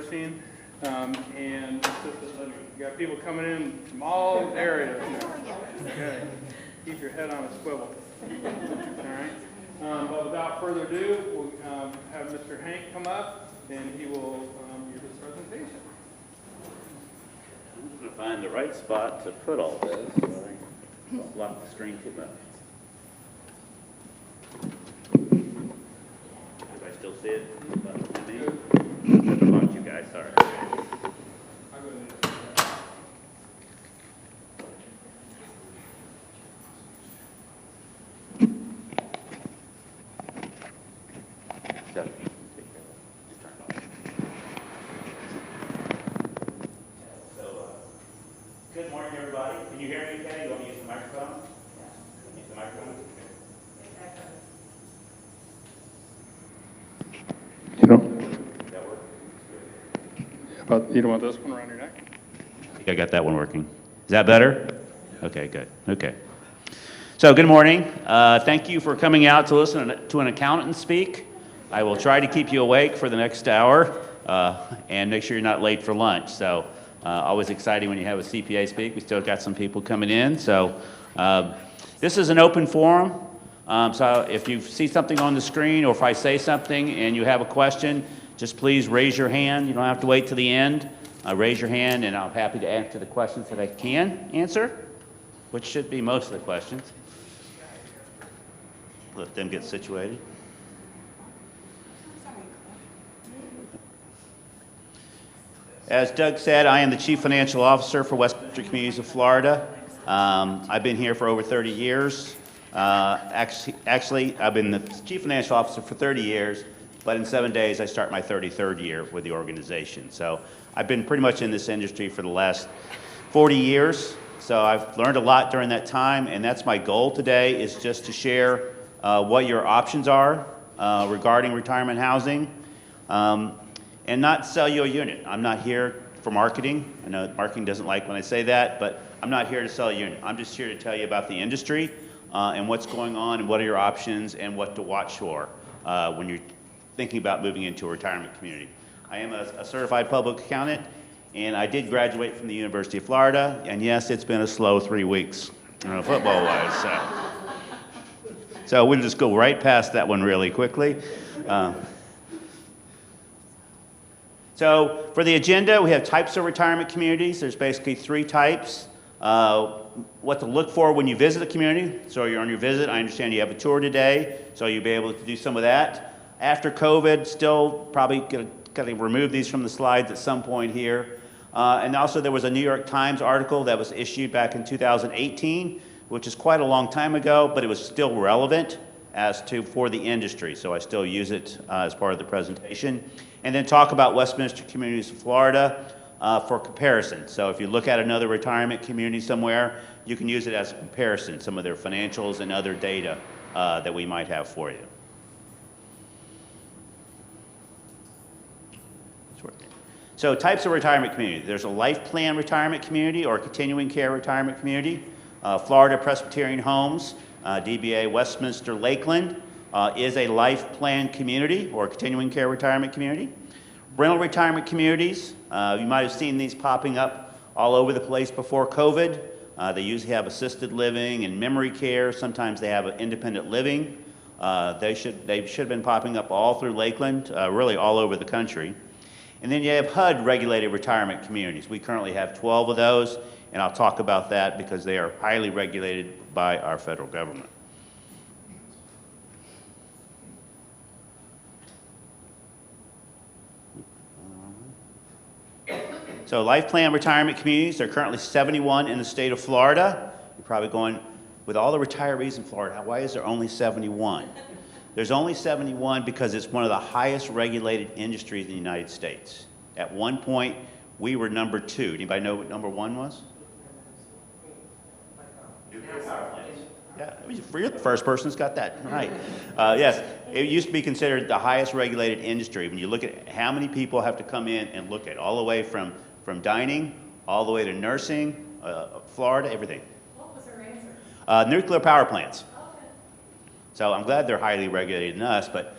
nursing. And you got people coming in from all areas now. Okay. Keep your head on a swivel. All right. But without further ado, we'll have Mr. Hank come up, and he will give his presentation. I'm going to find the right spot to put all this so I don't block the screen too much. Do I still see it? Except about you guys, sorry. I'll go ahead. So, good morning, everybody. Can you hear me, Kenny? You want me to use the microphone? Yeah. Use the microphone? You don't, Does that work? you don't want this one around your neck? I think I got that one working. Is that better? Okay, good. Okay. So, good morning. Thank you for coming out to listen to an accountant speak. I will try to keep you awake for the next hour and make sure you're not late for lunch. So, always exciting when you have a CPA speak. We still got some people coming in. So, this is an open forum. So, if you see something on the screen or if I say something and you have a question, just please raise your hand. You don't have to wait to the end. Raise your hand and I'm happy to answer the questions that I can answer, which should be most of the questions. Let them get situated. As Doug said, I am the Chief Financial Officer for Westminster Communities of Florida. I've been here for over 30 years. Actually, I've been the Chief Financial Officer for 30 years, but in 7 days I start my 33rd year with the organization. So I've been pretty much in this industry for the last 40 years. So I've learned a lot during that time, and that's my goal today, is just to share what your options are regarding retirement housing. And not sell you a unit. I'm not here for marketing. I know marketing doesn't like when I say that, but I'm not here to sell a unit. I'm just here to tell you about the industry and what's going on and what are your options and what to watch for when you're thinking about moving into a retirement community. I am a certified public accountant, and I did graduate from the University of Florida, and yes, it's been a slow 3 weeks, football-wise. So we'll just go right past that one really quickly. So for the agenda, we have types of retirement communities. There's basically 3 types. What to look for when you visit a community. So you're on your visit. I understand you have a tour today, so you'll be able to do some of that. After COVID, still probably going to remove these from the slides at some point here. And also there was a New York Times article that was issued back in 2018, which is quite a long time ago, but it was still relevant for the industry. So I still use it as part of the presentation. And then talk about Westminster Communities of Florida for comparison. So if you look at another retirement community somewhere, you can use it as a comparison, some of their financials and other data that we might have for you. So types of retirement community. There's a life plan retirement community or a continuing care retirement community. Florida Presbyterian Homes, DBA Westminster Lakeland, is a life plan community or continuing care retirement community. Rental retirement communities, you might have seen these popping up all over the place before COVID. They usually have assisted living and memory care. Sometimes they have independent living. They should have been popping up all through Lakeland, really all over the country. And then you have HUD regulated retirement communities. We currently have 12 of those, and I'll talk about that because they are highly regulated by our federal government. So life plan retirement communities, there are currently 71 in the state of Florida. You're probably going, with all the retirees in Florida, why is there only 71? There's only 71 because it's one of the highest regulated industries in the United States. At one point, we were number 2. Anybody know what number 1 was? Nuclear power plants. Yeah, you're the first person that's got that right. Yes, it used to be considered the highest regulated industry. When you look at how many people have to come in and look at all the way from dining, all the way to nursing, Florida, everything. What was her answer? Nuclear power plants. So I'm glad they're highly regulated than us, but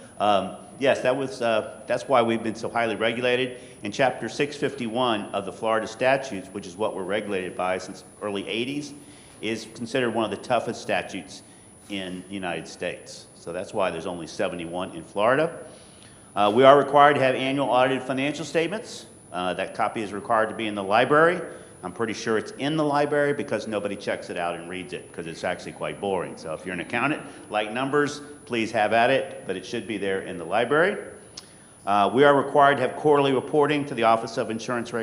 Yes, that's why we've been so highly regulated. In Chapter 651 of the Florida statutes, which is what we're regulated by since early 80s, is considered one of the toughest statutes in the United States. So that's why there's only 71 in Florida. We are required to have annual audited financial statements. That copy is required to be in the library. I'm pretty sure it's in the library because nobody checks it out and reads it because it's actually quite boring. So if you're an accountant, like numbers, please have at it, but it should be there in the library. We are required to have quarterly reporting to the Office of Insurance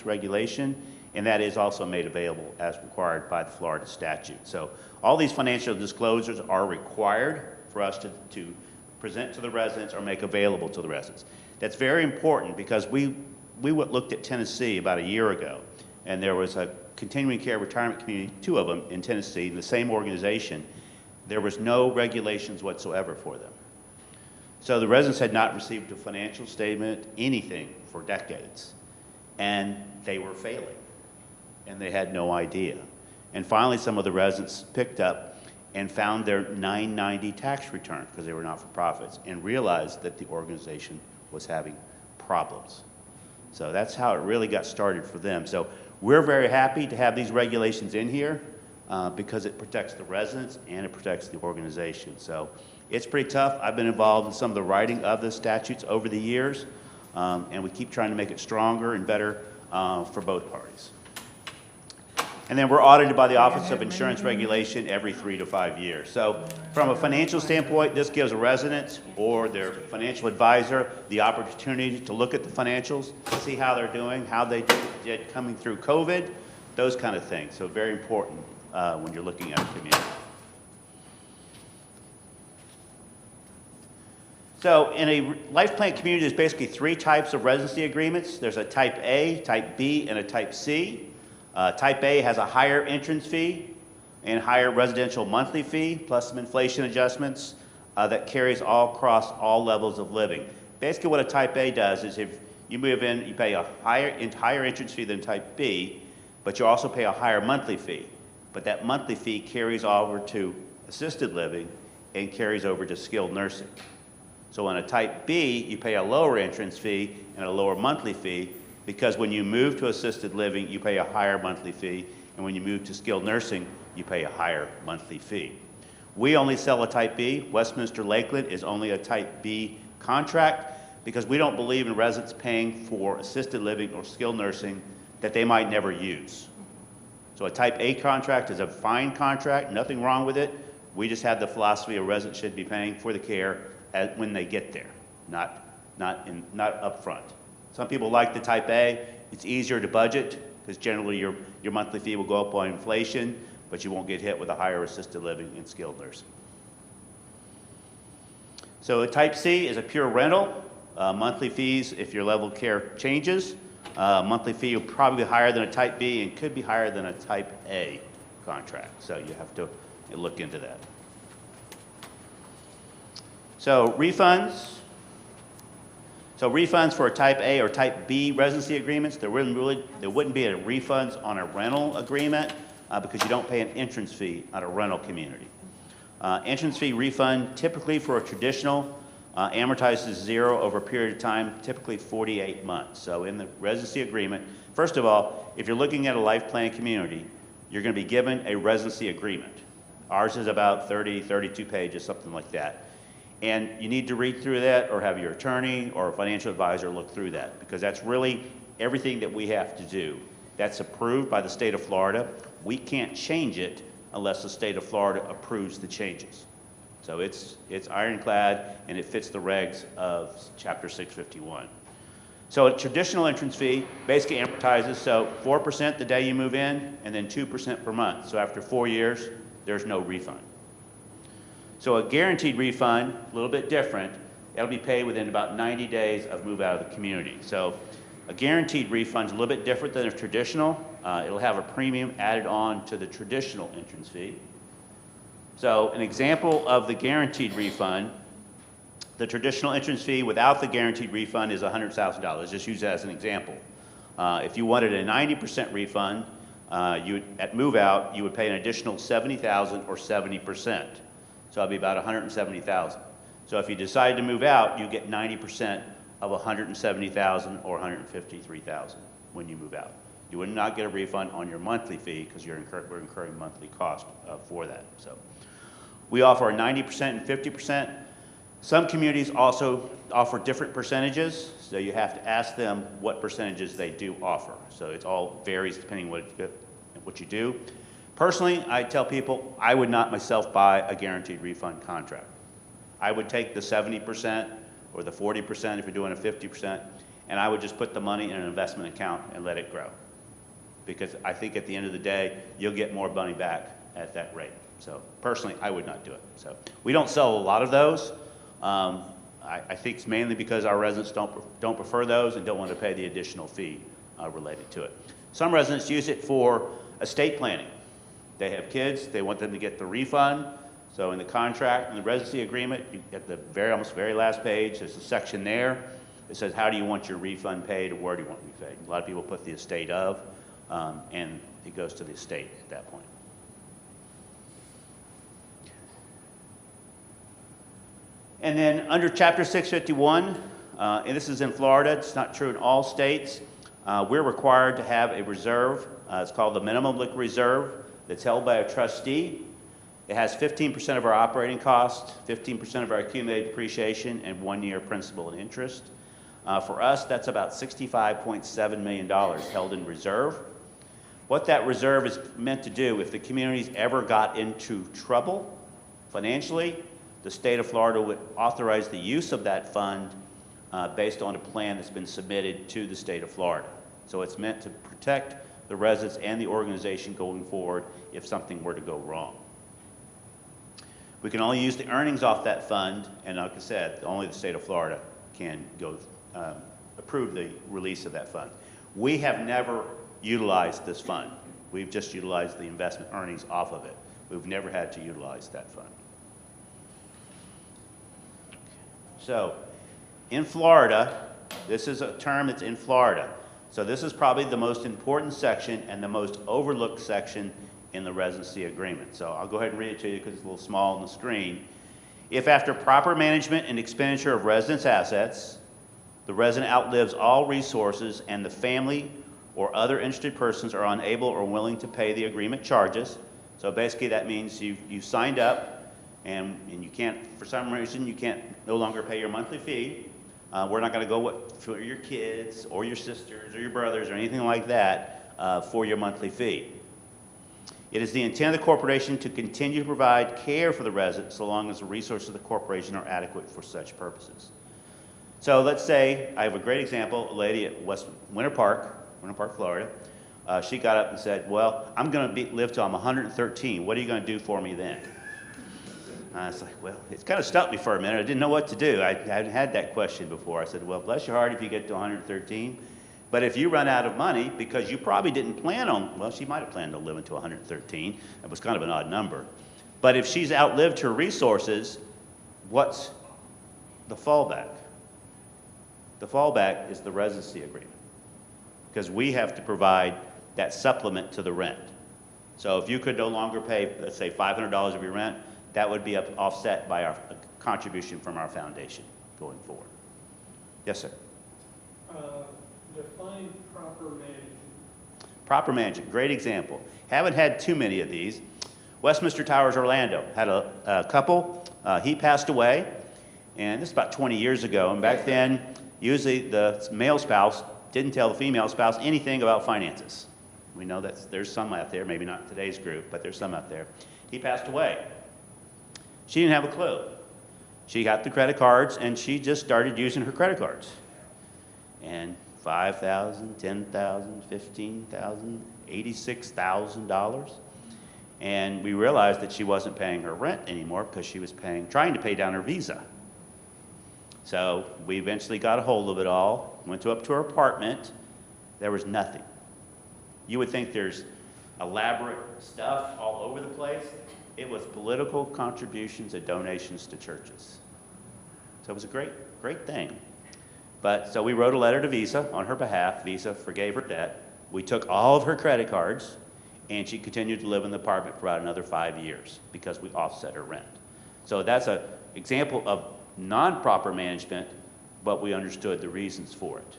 Regulation, and that is also made available as required by the Florida statute. So all these financial disclosures are required for us to present to the residents or make available to the residents. That's very important because we looked at Tennessee about a year ago, and there was a continuing care retirement community, 2 of them in Tennessee, in the same organization. There was no regulations whatsoever for them. So the residents had not received a financial statement, anything, for decades, and they were failing, and they had no idea. And finally, some of the residents picked up and found their 990 tax return because they were not-for-profits and realized that the organization was having problems. So that's how it really got started for them. So we're very happy to have these regulations in here because it protects the residents and it protects the organization. So it's pretty tough. I've been involved in some of the writing of the statutes over the years, and we keep trying to make it stronger and better for both parties. And then we're audited by the Office of Insurance Regulation every 3 to 5 years. So from a financial standpoint, this gives a resident or their financial advisor the opportunity to look at the financials, see how they're doing, how they did coming through COVID, those kind of things. So very important when you're looking at a community. So in a life plan community, there's basically 3 types of residency agreements. There's a Type A, Type B, and a Type C. Type A has a higher entrance fee and higher residential monthly fee, plus some inflation adjustments that carries all across all levels of living. Basically what a Type A does is if you move in, you pay a higher entrance fee than Type B, but you also pay a higher monthly fee. But that monthly fee carries over to assisted living and carries over to skilled nursing. So on a Type B, you pay a lower entrance fee and a lower monthly fee, because when you move to assisted living, you pay a higher monthly fee, and when you move to skilled nursing, you pay a higher monthly fee. We only sell a Type B. Westminster Lakeland is only a Type B contract because we don't believe in residents paying for assisted living or skilled nursing that they might never use. So a Type A contract is a fine contract, nothing wrong with it. We just have the philosophy a resident should be paying for the care when they get there, not up front. Some people like the Type A. It's easier to budget because generally your monthly fee will go up on inflation, but you won't get hit with a higher assisted living and skilled nursing. So a Type C is a pure rental. Monthly fees, if your level of care changes, monthly fee will probably be higher than a Type B and could be higher than a Type A contract. So you have to look into that. So refunds. So refunds for a Type A or Type B residency agreements, there wouldn't be a refunds on a rental agreement because you don't pay an entrance fee on a rental community. Entrance fee refund typically for a traditional amortizes 0 over a period of time, typically 48 months. So in the residency agreement, first of all, if you're looking at a life plan community, you're going to be given a residency agreement. Ours is about 32 pages, something like that. And you need to read through that or have your attorney or a financial advisor look through that because that's really everything that we have to do. That's approved by the state of Florida. We can't change it unless the state of Florida approves the changes. So it's ironclad and it fits the regs of Chapter 651. So a traditional entrance fee basically amortizes, so 4% the day you move in and then 2% per month. So after 4 years, there's no refund. So a guaranteed refund, a little bit different, it'll be paid within about 90 days of move out of the community. So a guaranteed refund is a little bit different than a traditional. It'll have a premium added on to the traditional entrance fee. So an example of the guaranteed refund, the traditional entrance fee without the guaranteed refund is $100,000. Just use that as an example. If you wanted a 90% refund, at move out, you would pay an additional $70,000 or 70%. So that'd be about $170,000. So if you decide to move out, you get 90% of $170,000 or $153,000 when you move out. You would not get a refund on your monthly fee because we're incurring monthly cost for that. So we offer a 90% and 50%. Some communities also offer different percentages, so you have to ask them what percentages they do offer. So it all varies depending on what you do. Personally, I tell people I would not myself buy a guaranteed refund contract. I would take the 70% or the 40% if you're doing a 50%, and I would just put the money in an investment account and let it grow. Because I think at the end of the day, you'll get more money back at that rate. So personally, I would not do it. So we don't sell a lot of those. I think it's mainly because our residents don't prefer those and don't want to pay the additional fee related to it. Some residents use it for estate planning. They have kids, they want them to get the refund. So in the contract, in the residency agreement, at the almost very last page, there's a section there that says, how do you want your refund paid, or where do you want it to be paid? A lot of people put the estate of, and it goes to the estate at that point. And then under Chapter 651, and this is in Florida, it's not true in all states, we're required to have a reserve. It's called the minimum liquid reserve that's held by a trustee. It has 15% of our operating costs, 15% of our accumulated depreciation, and 1 year principal and interest. For us, that's about $65.7 million held in reserve. What that reserve is meant to do, if the communities ever got into trouble financially, the state of Florida would authorize the use of that fund based on a plan that's been submitted to the state of Florida. So it's meant to protect the residents and the organization going forward if something were to go wrong. We can only use the earnings off that fund, and like I said, only the state of Florida can go approve the release of that fund. We have never utilized this fund. We've just utilized the investment earnings off of it. We've never had to utilize that fund. So, in Florida, this is a term that's in Florida. So this is probably the most important section and the most overlooked section in the residency agreement. So I'll go ahead and read it to you because it's a little small on the screen. If after proper management and expenditure of residence assets, the resident outlives all resources and the family or other interested persons are unable or willing to pay the agreement charges, so basically that means you signed up and you can't, for some reason, you can't no longer pay your monthly fee. We're not going to go for your kids or your sisters or your brothers or anything like that for your monthly fee. It is the intent of the corporation to continue to provide care for the resident so long as the resources of the corporation are adequate for such purposes. So let's say, I have a great example, a lady at Winter Park, Florida. She got up and said, well, I'm going to live till I'm 113. What are you going to do for me then? I was like, well, it's kind of stumped me for a minute. I didn't know what to do. I hadn't had that question before. I said, well, bless your heart if you get to 113. But if you run out of money, because you probably didn't plan on, well, she might have planned on living to 113. It was kind of an odd number. But if she's outlived her resources, what's the fallback? The fallback is the residency agreement, because we have to provide that supplement to the rent. So if you could no longer pay, let's say, $500 of your rent, that would be offset by our contribution from our foundation going forward. Yes, sir? Define proper management. Proper management, great example. Haven't had too many of these. Westminster Towers, Orlando, had a couple. He passed away, and this is about 20 years ago. And back then, usually the male spouse didn't tell the female spouse anything about finances. We know that there's some out there, maybe not today's group, but there's some out there. He passed away. She didn't have a clue. She got the credit cards, and she just started using her credit cards. And $5,000, $10,000, $15,000, $86,000. And we realized that she wasn't paying her rent anymore because she was trying to pay down her visa. So we eventually got a hold of it all, went up to her apartment. There was nothing. You would think there's elaborate stuff all over the place. It was political contributions and donations to churches. So it was a great, great thing. But so we wrote a letter to Visa on her behalf. Visa forgave her debt. We took all of her credit cards, and she continued to live in the apartment for about another 5 years because we offset her rent. So that's an example of non-proper management, but we understood the reasons for it.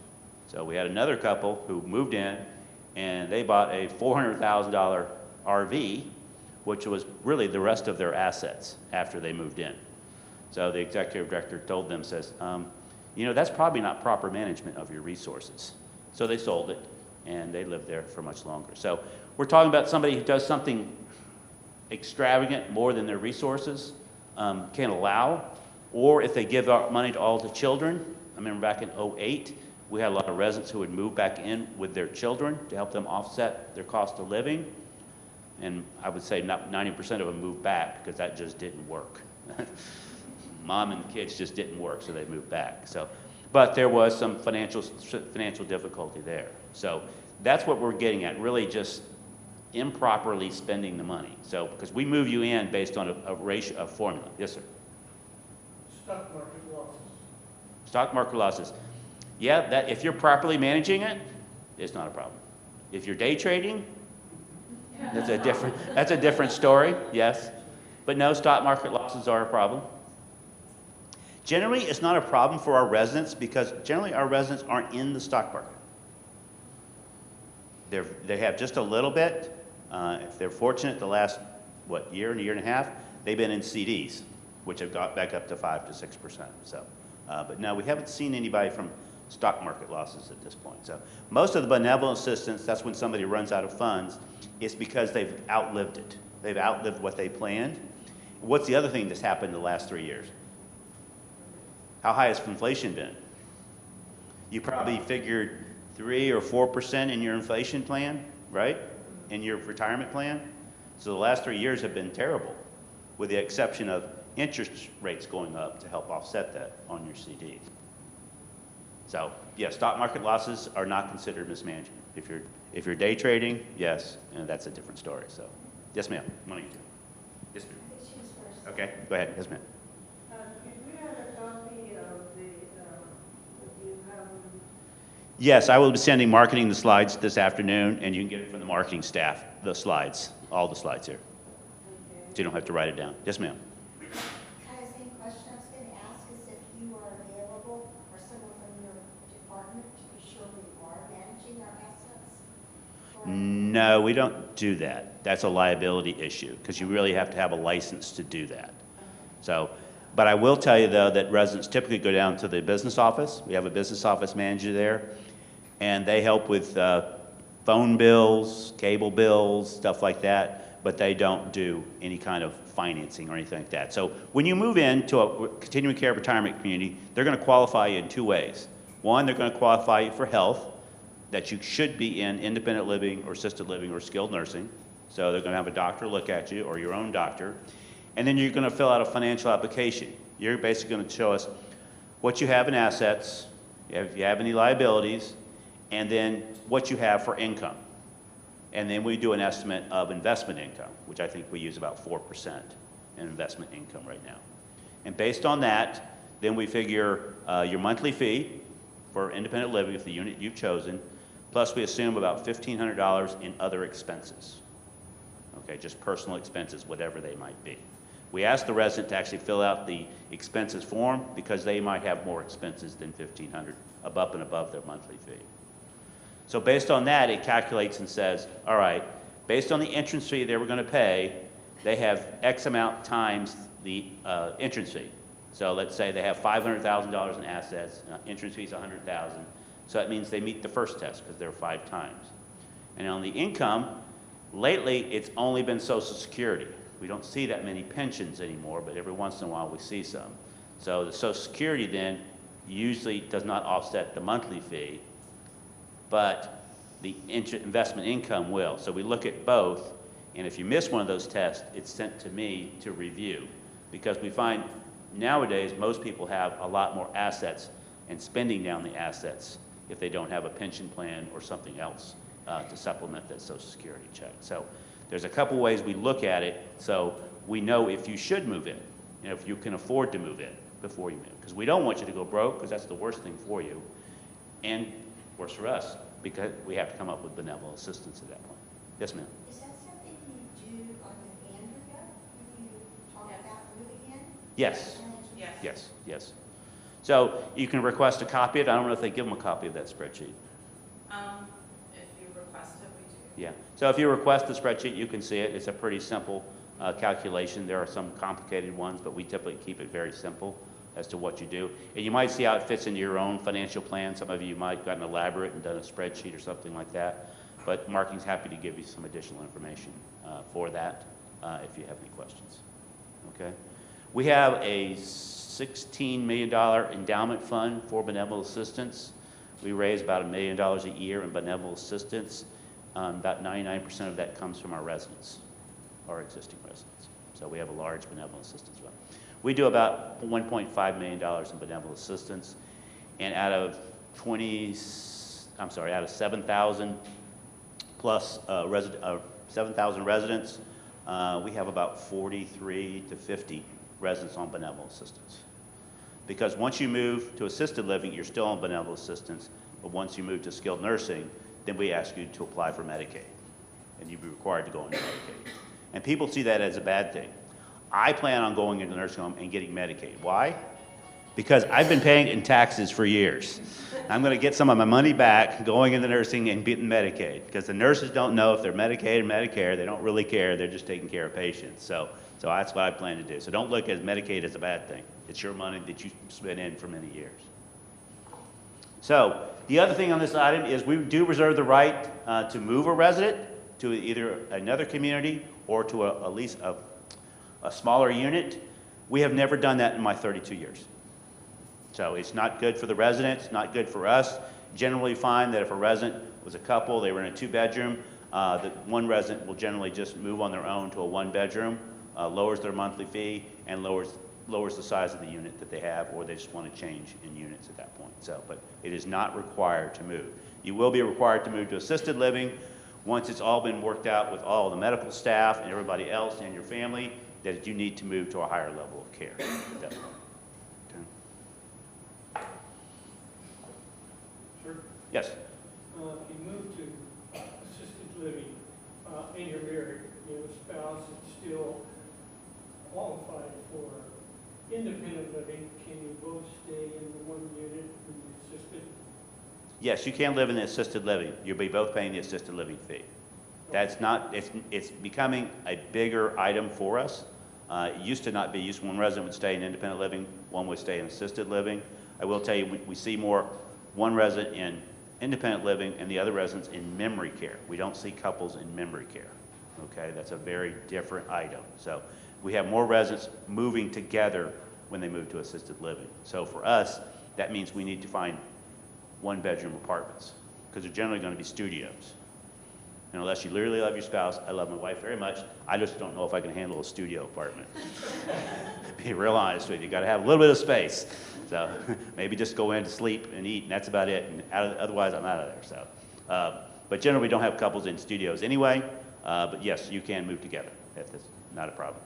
So we had another couple who moved in, and they bought a $400,000 RV, which was really the rest of their assets after they moved in. So the executive director told them, says, you know, that's probably not proper management of your resources. So they sold it, and they lived there for much longer. So we're talking about somebody who does something extravagant, more than their resources can allow, or if they give out money to all the children. I remember back in '08, we had a lot of residents who would move back in with their children to help them offset their cost of living. And I would say 90% of them moved back because that just didn't work. Mom and kids just didn't work, so they moved back. So, but there was some financial difficulty there. So that's what we're getting at, really just improperly spending the money. So, because we move you in based on a ratio, a formula. Yes, sir? Stock market losses. Stock market losses. Yeah, that if you're properly managing it, it's not a problem. If you're day trading, that's a different story, yes. But no, stock market losses are a problem. Generally, it's not a problem for our residents because generally our residents aren't in the stock market. They have just a little bit. If they're fortunate, the last, year and a half, they've been in CDs, which have got back up to 5 to 6%. So, but no, we haven't seen anybody from stock market losses at this point. So most of the benevolent assistance, that's when somebody runs out of funds, is because they've outlived it. They've outlived what they planned. What's the other thing that's happened in the last 3 years? How high has inflation been? You probably figured 3 or 4% in your inflation plan, right? In your retirement plan. So the last 3 years have been terrible, with the exception of interest rates going up to help offset that on your CDs. So yeah, stock market losses are not considered mismanagement. If you're day trading, yes, and that's a different story. So yes, ma'am. Yes, ma'am. Okay, go ahead. Yes, ma'am. Could we have a copy of what you have? Yes, I will be sending marketing the slides this afternoon, and you can get it from the marketing staff, the slides, all the slides here. Okay. So you don't have to write it down. Yes, ma'am. Kind of same question I was going to ask is if you are available or someone from your department to be sure we are managing our assets? No, we don't do that. That's a liability issue because you really have to have a license to do that. So, but I will tell you though that residents typically go down to the business office. We have a business office manager there, and they help with phone bills, cable bills, stuff like that, but they don't do any kind of financing or anything like that. So when you move into a continuing care retirement community, they're going to qualify you in 2 ways. One, they're going to qualify you for health, that you should be in independent living or assisted living or skilled nursing. So they're going to have a doctor look at you or your own doctor. And then you're going to fill out a financial application. You're basically going to show us what you have in assets, if you have any liabilities, and then what you have for income. And then we do an estimate of investment income, which I think we use about 4% in investment income right now. And based on that, then we figure your monthly fee for independent living, if the unit you've chosen, plus we assume about $1,500 in other expenses. Okay, just personal expenses, whatever they might be. We ask the resident to actually fill out the expenses form because they might have more expenses than $1,500 above and above their monthly fee. So based on that, it calculates and says, all right, based on the entrance fee they were going to pay, they have X amount times the entrance fee. So let's say they have $500,000 in assets, entrance fee is $100,000. So that means they meet the first test because they're 5 times. And on the income, lately it's only been Social Security. We don't see that many pensions anymore, but every once in a while we see some. So the Social Security then usually does not offset the monthly fee, but the investment income will. So we look at both, and if you miss one of those tests, it's sent to me to review, because we find nowadays most people have a lot more assets and spending down the assets if they don't have a pension plan or something else to supplement that Social Security check. So there's a couple ways we look at it, so we know if you should move in, and if you can afford to move in before you move. Because we don't want you to go broke, because that's the worst thing for you, and worse for us, because we have to come up with benevolent assistance at that point. Yes, ma'am. Is that something you do on the Andrea when you talk about moving in? Yes. Yes. Yes. Yes, yes. So you can request a copy of it. I don't know if they give them a copy of that spreadsheet. If you request it, we do. Yeah. So if you request the spreadsheet, you can see it. It's a pretty simple calculation. There are some complicated ones, but we typically keep it very simple as to what you do. And you might see how it fits into your own financial plan. Some of you might have gotten elaborate and done a spreadsheet or something like that. But marketing's happy to give you some additional information for that if you have any questions. Okay. We have a $16 million endowment fund for benevolent assistance. We raise about $1 million a year in benevolent assistance. About 99% of that comes from our residents, our existing residents. So we have a large benevolent assistance fund. We do about $1.5 million in benevolent assistance, and out of 7,000 plus 7,000 residents, we have about 43 to 50 residents on benevolent assistance. Because once you move to assisted living, you're still on benevolent assistance, but once you move to skilled nursing, then we ask you to apply for Medicaid, and you'd be required to go into Medicaid. And people see that as a bad thing. I plan on going into the nursing home and getting Medicaid. Why? Because I've been paying in taxes for years. I'm going to get some of my money back going into nursing and getting Medicaid, because the nurses don't know if they're Medicaid or Medicare. They don't really care. They're just taking care of patients. So that's what I plan to do. So don't look at Medicaid as a bad thing. It's your money that you spent in for many years. So the other thing on this item is we do reserve the right to move a resident to either another community or to at least a smaller unit. We have never done that in my 32 years. So it's not good for the residents, not good for us. Generally find that if a resident was a couple, they were in a 2-bedroom, the one resident will generally just move on their own to a 1-bedroom, lowers their monthly fee, and lowers the size of the unit that they have, or they just want to change in units at that point. So, but it is not required to move. You will be required to move to assisted living once it's all been worked out with all the medical staff and everybody else and your family, that you need to move to a higher level of care at that point. Okay. Sure. Yes. If you move to assisted living and you're married, you have a spouse that's still qualified for independent living, can you both stay in the one unit in the assisted? Yes, you can live in the assisted living. You'll be both paying the assisted living fee. That's not, it's becoming a bigger item for us. It used to not be. Used one resident would stay in independent living, one would stay in assisted living. I will tell you, we see more one resident in independent living and the other residents in memory care. We don't see couples in memory care. Okay, that's a very different item. So we have more residents moving together when they move to assisted living. So for us, that means we need to find 1-bedroom apartments, because they're generally going to be studios. And unless you literally love your spouse, I love my wife very much, I just don't know if I can handle a studio apartment. To be real honest with you, got to have a little bit of space. So maybe just go in to sleep and eat, and that's about it. And otherwise, I'm out of there. So, but generally, we don't have couples in studios anyway. But yes, you can move together. That's not a problem.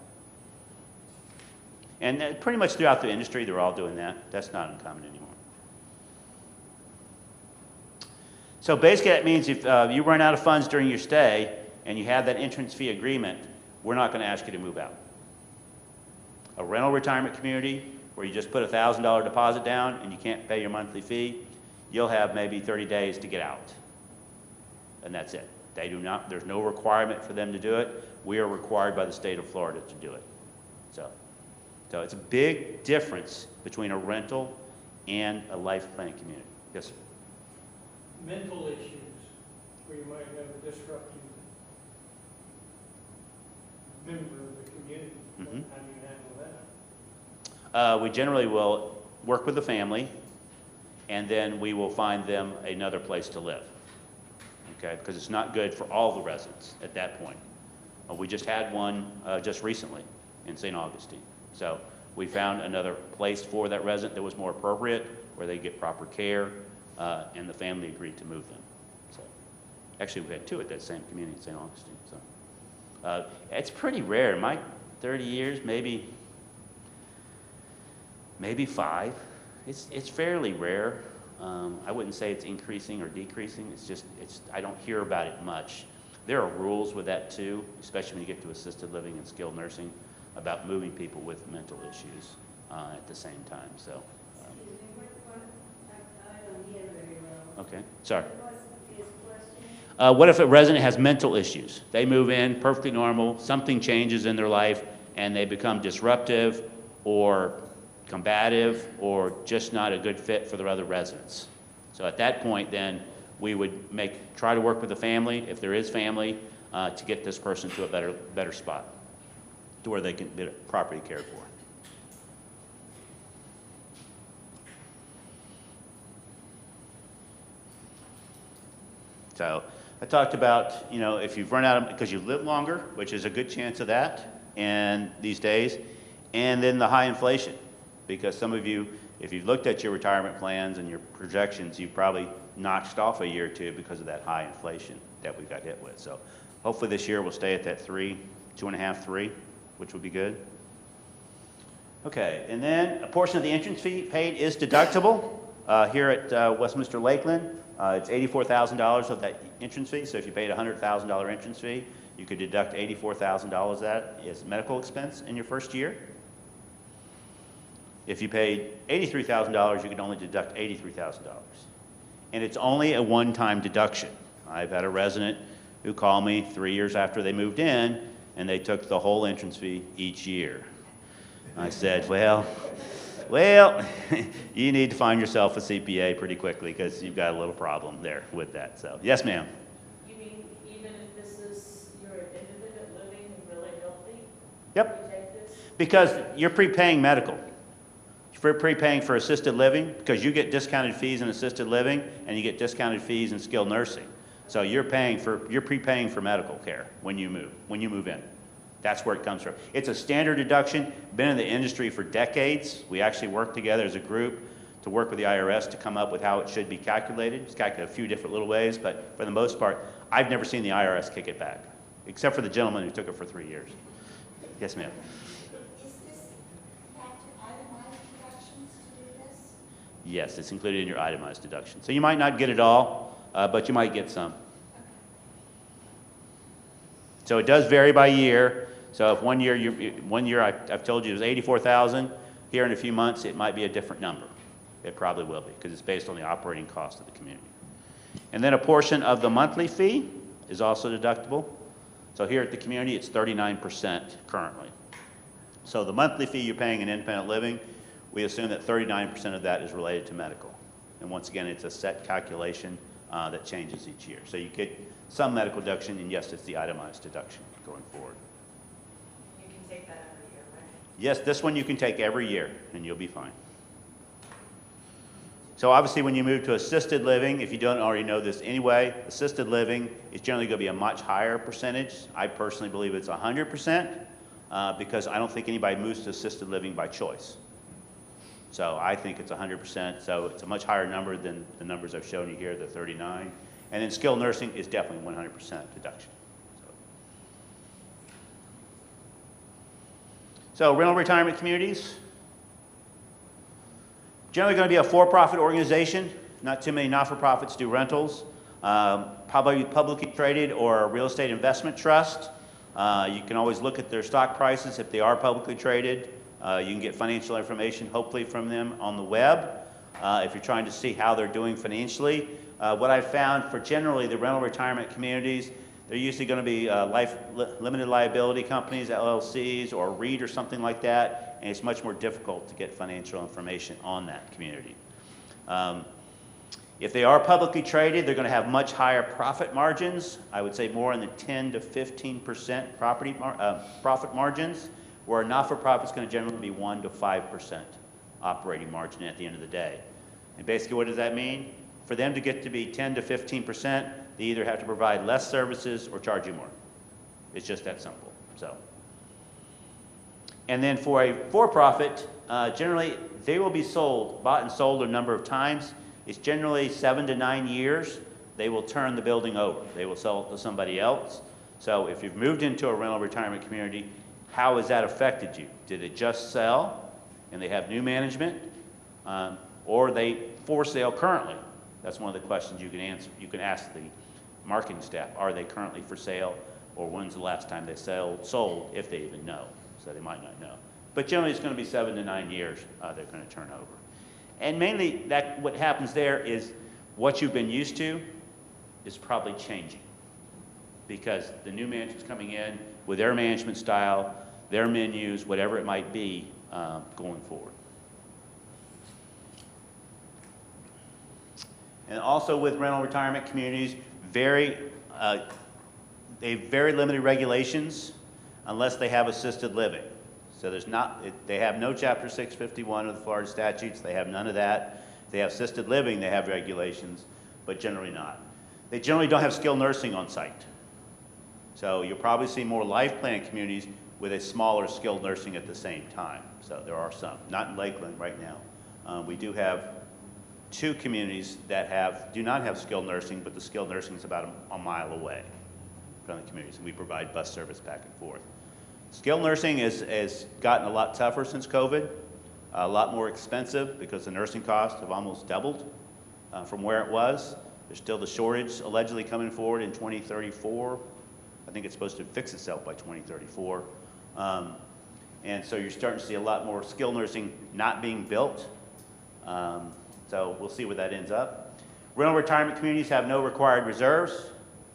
And pretty much throughout the industry, they're all doing that. That's not uncommon anymore. So basically, that means if you run out of funds during your stay and you have that entrance fee agreement, we're not going to ask you to move out. A rental retirement community where you just put a $1,000 deposit down and you can't pay your monthly fee, you'll have maybe 30 days to get out. And that's it. They do not, there's no requirement for them to do it. We are required by the state of Florida to do it. So it's a big difference between a rental and a life planning community. Yes, sir. Mental issues where you might have a disruptive member of the community. Mhm. How do you handle that? We generally will work with the family, and then we will find them another place to live. Okay, because it's not good for all the residents at that point. We just had one just recently in St. Augustine. So we found another place for that resident that was more appropriate, where they get proper care, and the family agreed to move them. So actually, we had 2 at that same community in St. Augustine. So it's pretty rare. In my 30 years, maybe 5. It's fairly rare. I wouldn't say it's increasing or decreasing. I don't hear about it much. There are rules with that too, especially when you get to assisted living and skilled nursing, about moving people with mental issues. at the same time. So, Excuse me, I don't hear very well. okay, sorry. What's his question? What if a resident has mental issues? They move in, perfectly normal, something changes in their life, and they become disruptive or combative or just not a good fit for their other residents. So at that point, then, we would try to work with the family, if there is family, to get this person to a better spot, to where they can be properly cared for. So I talked about, if you've run out of, because you live longer, which is a good chance of that, and these days, and then the high inflation, because some of you, if you've looked at your retirement plans and your projections, you probably notched off a year or two because of that high inflation that we got hit with. So hopefully this year we'll stay at that 2.5, 3, which would be good. Okay, and then a portion of the entrance fee paid is deductible. Here at Westminster Lakeland, it's $84,000 of that entrance fee. So if you paid a $100,000 entrance fee, you could deduct $84,000 of that as medical expense in your first year. If you paid $83,000, you could only deduct $83,000. And it's only a one-time deduction. I've had a resident who called me 3 years after they moved in, and they took the whole entrance fee each year. I said, well, you need to find yourself a CPA pretty quickly because you've got a little problem there with that. So, yes, ma'am. You mean even if this is, you're independent living and really healthy? Yep. You take this? Because you're prepaying medical. You're prepaying for assisted living because you get discounted fees in assisted living and you get discounted fees in skilled nursing. So you're prepaying for medical care when you move in. That's where it comes from. It's a standard deduction, been in the industry for decades. We actually work together as a group to work with the IRS to come up with how it should be calculated. It's calculated a few different little ways, but for the most part, I've never seen the IRS kick it back, except for the gentleman who took it for 3 years. Yes, ma'am. Is this factor itemized deductions to do this? Yes, it's included in your itemized deduction. So you might not get it all, but you might get some. So it does vary by year. So if one year I've told you it was $84,000, here in a few months it might be a different number. It probably will be because it's based on the operating cost of the community. And then a portion of the monthly fee is also deductible. So here at the community it's 39% currently. So the monthly fee you're paying in independent living, we assume that 39% of that is related to medical. And once again, it's a set calculation that changes each year. So you get some medical deduction, and yes, it's the itemized deduction going forward. You can take that every year, right? Yes, this one you can take every year, and you'll be fine. So obviously, when you move to assisted living, if you don't already know this anyway, assisted living is generally going to be a much higher percentage. I personally believe it's 100%, because I don't think anybody moves to assisted living by choice. So I think it's 100%, so it's a much higher number than the numbers I've shown you here, the 39. And then skilled nursing is definitely 100% deduction. So rental retirement communities, generally going to be a for-profit organization. Not too many not-for-profits do rentals. Probably publicly traded or a real estate investment trust. You can always look at their stock prices if they are publicly traded. You can get financial information, hopefully, from them on the web if you're trying to see how they're doing financially. What I've found for generally the rental retirement communities, they're usually going to be limited liability companies, LLCs, or REIT or something like that, and it's much more difficult to get financial information on that community. If they are publicly traded, they're going to have much higher profit margins. I would say more in the 10 to 15% profit margins, where a not-for-profit is going to generally be 1 to 5% operating margin at the end of the day. And basically, what does that mean? For them to get to be 10 to 15%, they either have to provide less services or charge you more. It's just that simple. So, and then for a for-profit, generally they will be bought and sold a number of times. It's generally 7 to 9 years. They will turn the building over. They will sell it to somebody else. So if you've moved into a rental retirement community, how has that affected you? Did it just sell and they have new management? Or are they for sale currently? That's one of the questions you can answer. You can ask the marketing staff, are they currently for sale? Or when's the last time they sold, if they even know? So they might not know. But generally, it's going to be 7 to 9 years they're going to turn over. And mainly, what happens there is what you've been used to is probably changing, because the new management's coming in with their management style, their menus, whatever it might be, going forward. And also with rental retirement communities, they have very limited regulations unless they have assisted living. So they have no Chapter 651 of the Florida statutes. They have none of that. They have assisted living, they have regulations, but generally not. They generally don't have skilled nursing on site. So you'll probably see more life plan communities with a smaller skilled nursing at the same time. So there are some, not in Lakeland right now. We do have 2 communities that do not have skilled nursing, but the skilled nursing is about a mile away from the communities, and we provide bus service back and forth. Skilled nursing has gotten a lot tougher since COVID, a lot more expensive because the nursing costs have almost doubled from where it was. There's still the shortage allegedly coming forward in 2034. I think it's supposed to fix itself by 2034. And so you're starting to see a lot more skilled nursing not being built. So we'll see where that ends up. Rental retirement communities have no required reserves.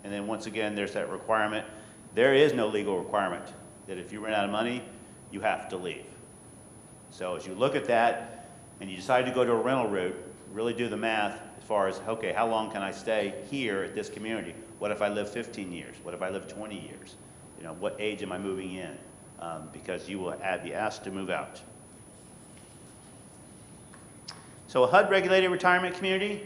And then once again, there's that requirement. There is no legal requirement that if you run out of money, you have to leave. So as you look at that and you decide to go to a rental route, really do the math as far as, okay, how long can I stay here at this community? What if I live 15 years? What if I live 20 years? You know, what age am I moving in? Because you will be asked to move out. So a HUD-regulated retirement community,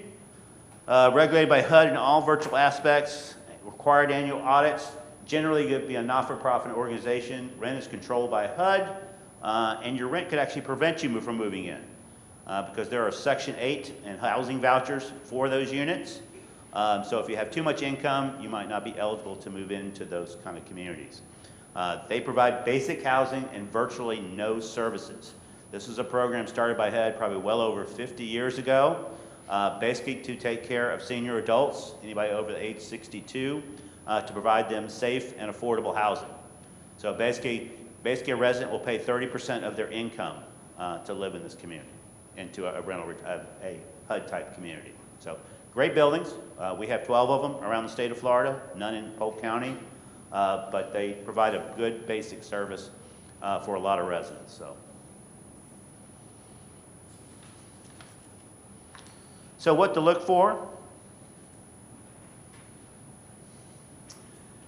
regulated by HUD in all virtual aspects, required annual audits, generally could be a not-for-profit organization. Rent is controlled by HUD, and your rent could actually prevent you from moving in because there are Section 8 and housing vouchers for those units. So if you have too much income, you might not be eligible to move into those kind of communities. They provide basic housing and virtually no services. This is a program started by HUD probably well over 50 years ago, basically to take care of senior adults, anybody over the age 62, to provide them safe and affordable housing. So basically a resident will pay 30% of their income to live in this community, into a HUD-type community. So great buildings. We have 12 of them around the state of Florida, none in Polk County, but they provide a good basic service for a lot of residents. So what to look for?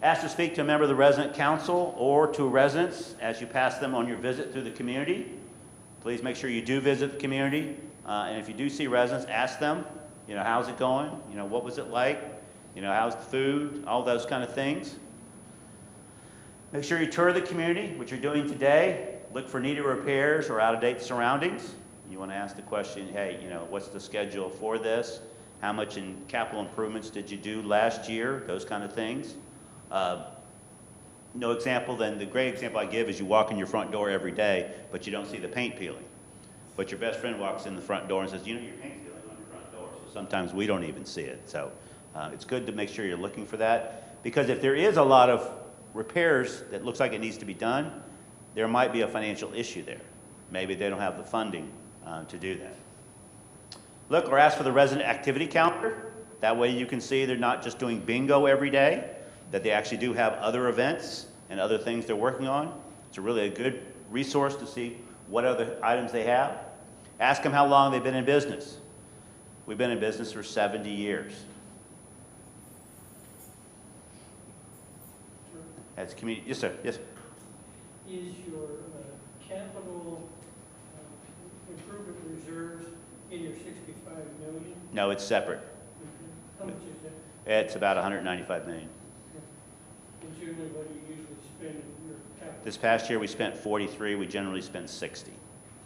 Ask to speak to a member of the resident council or to residents as you pass them on your visit through the community. Please make sure you do visit the community. And if you do see residents, ask them, you know, how's it going? You know, what was it like? You know, how's the food? All those kind of things. Make sure you tour the community, which you're doing today. Look for needed repairs or out-of-date surroundings. You want to ask the question, hey, you know, what's the schedule for this? How much in capital improvements did you do last year? Those kind of things. No example, then the great example I give is you walk in your front door every day, but you don't see the paint peeling. But your best friend walks in the front door and says, you know, your paint's peeling on your front door. So sometimes we don't even see it. So it's good to make sure you're looking for that. Because if there is a lot of repairs that looks like it needs to be done, there might be a financial issue there. Maybe they don't have the funding to do that. Look or ask for the resident activity calendar. That way you can see they're not just doing bingo every day, that they actually do have other events and other things they're working on. It's really a good resource to see what other items they have. Ask them how long they've been in business. We've been in business for 70 years. As community, yes sir, yes. Is your capital improvement reserves in your 65 million? No, it's separate. How much is that? It's about 195 million. And generally, what do you usually spend in your capital? This past year we spent 43, we generally spend 60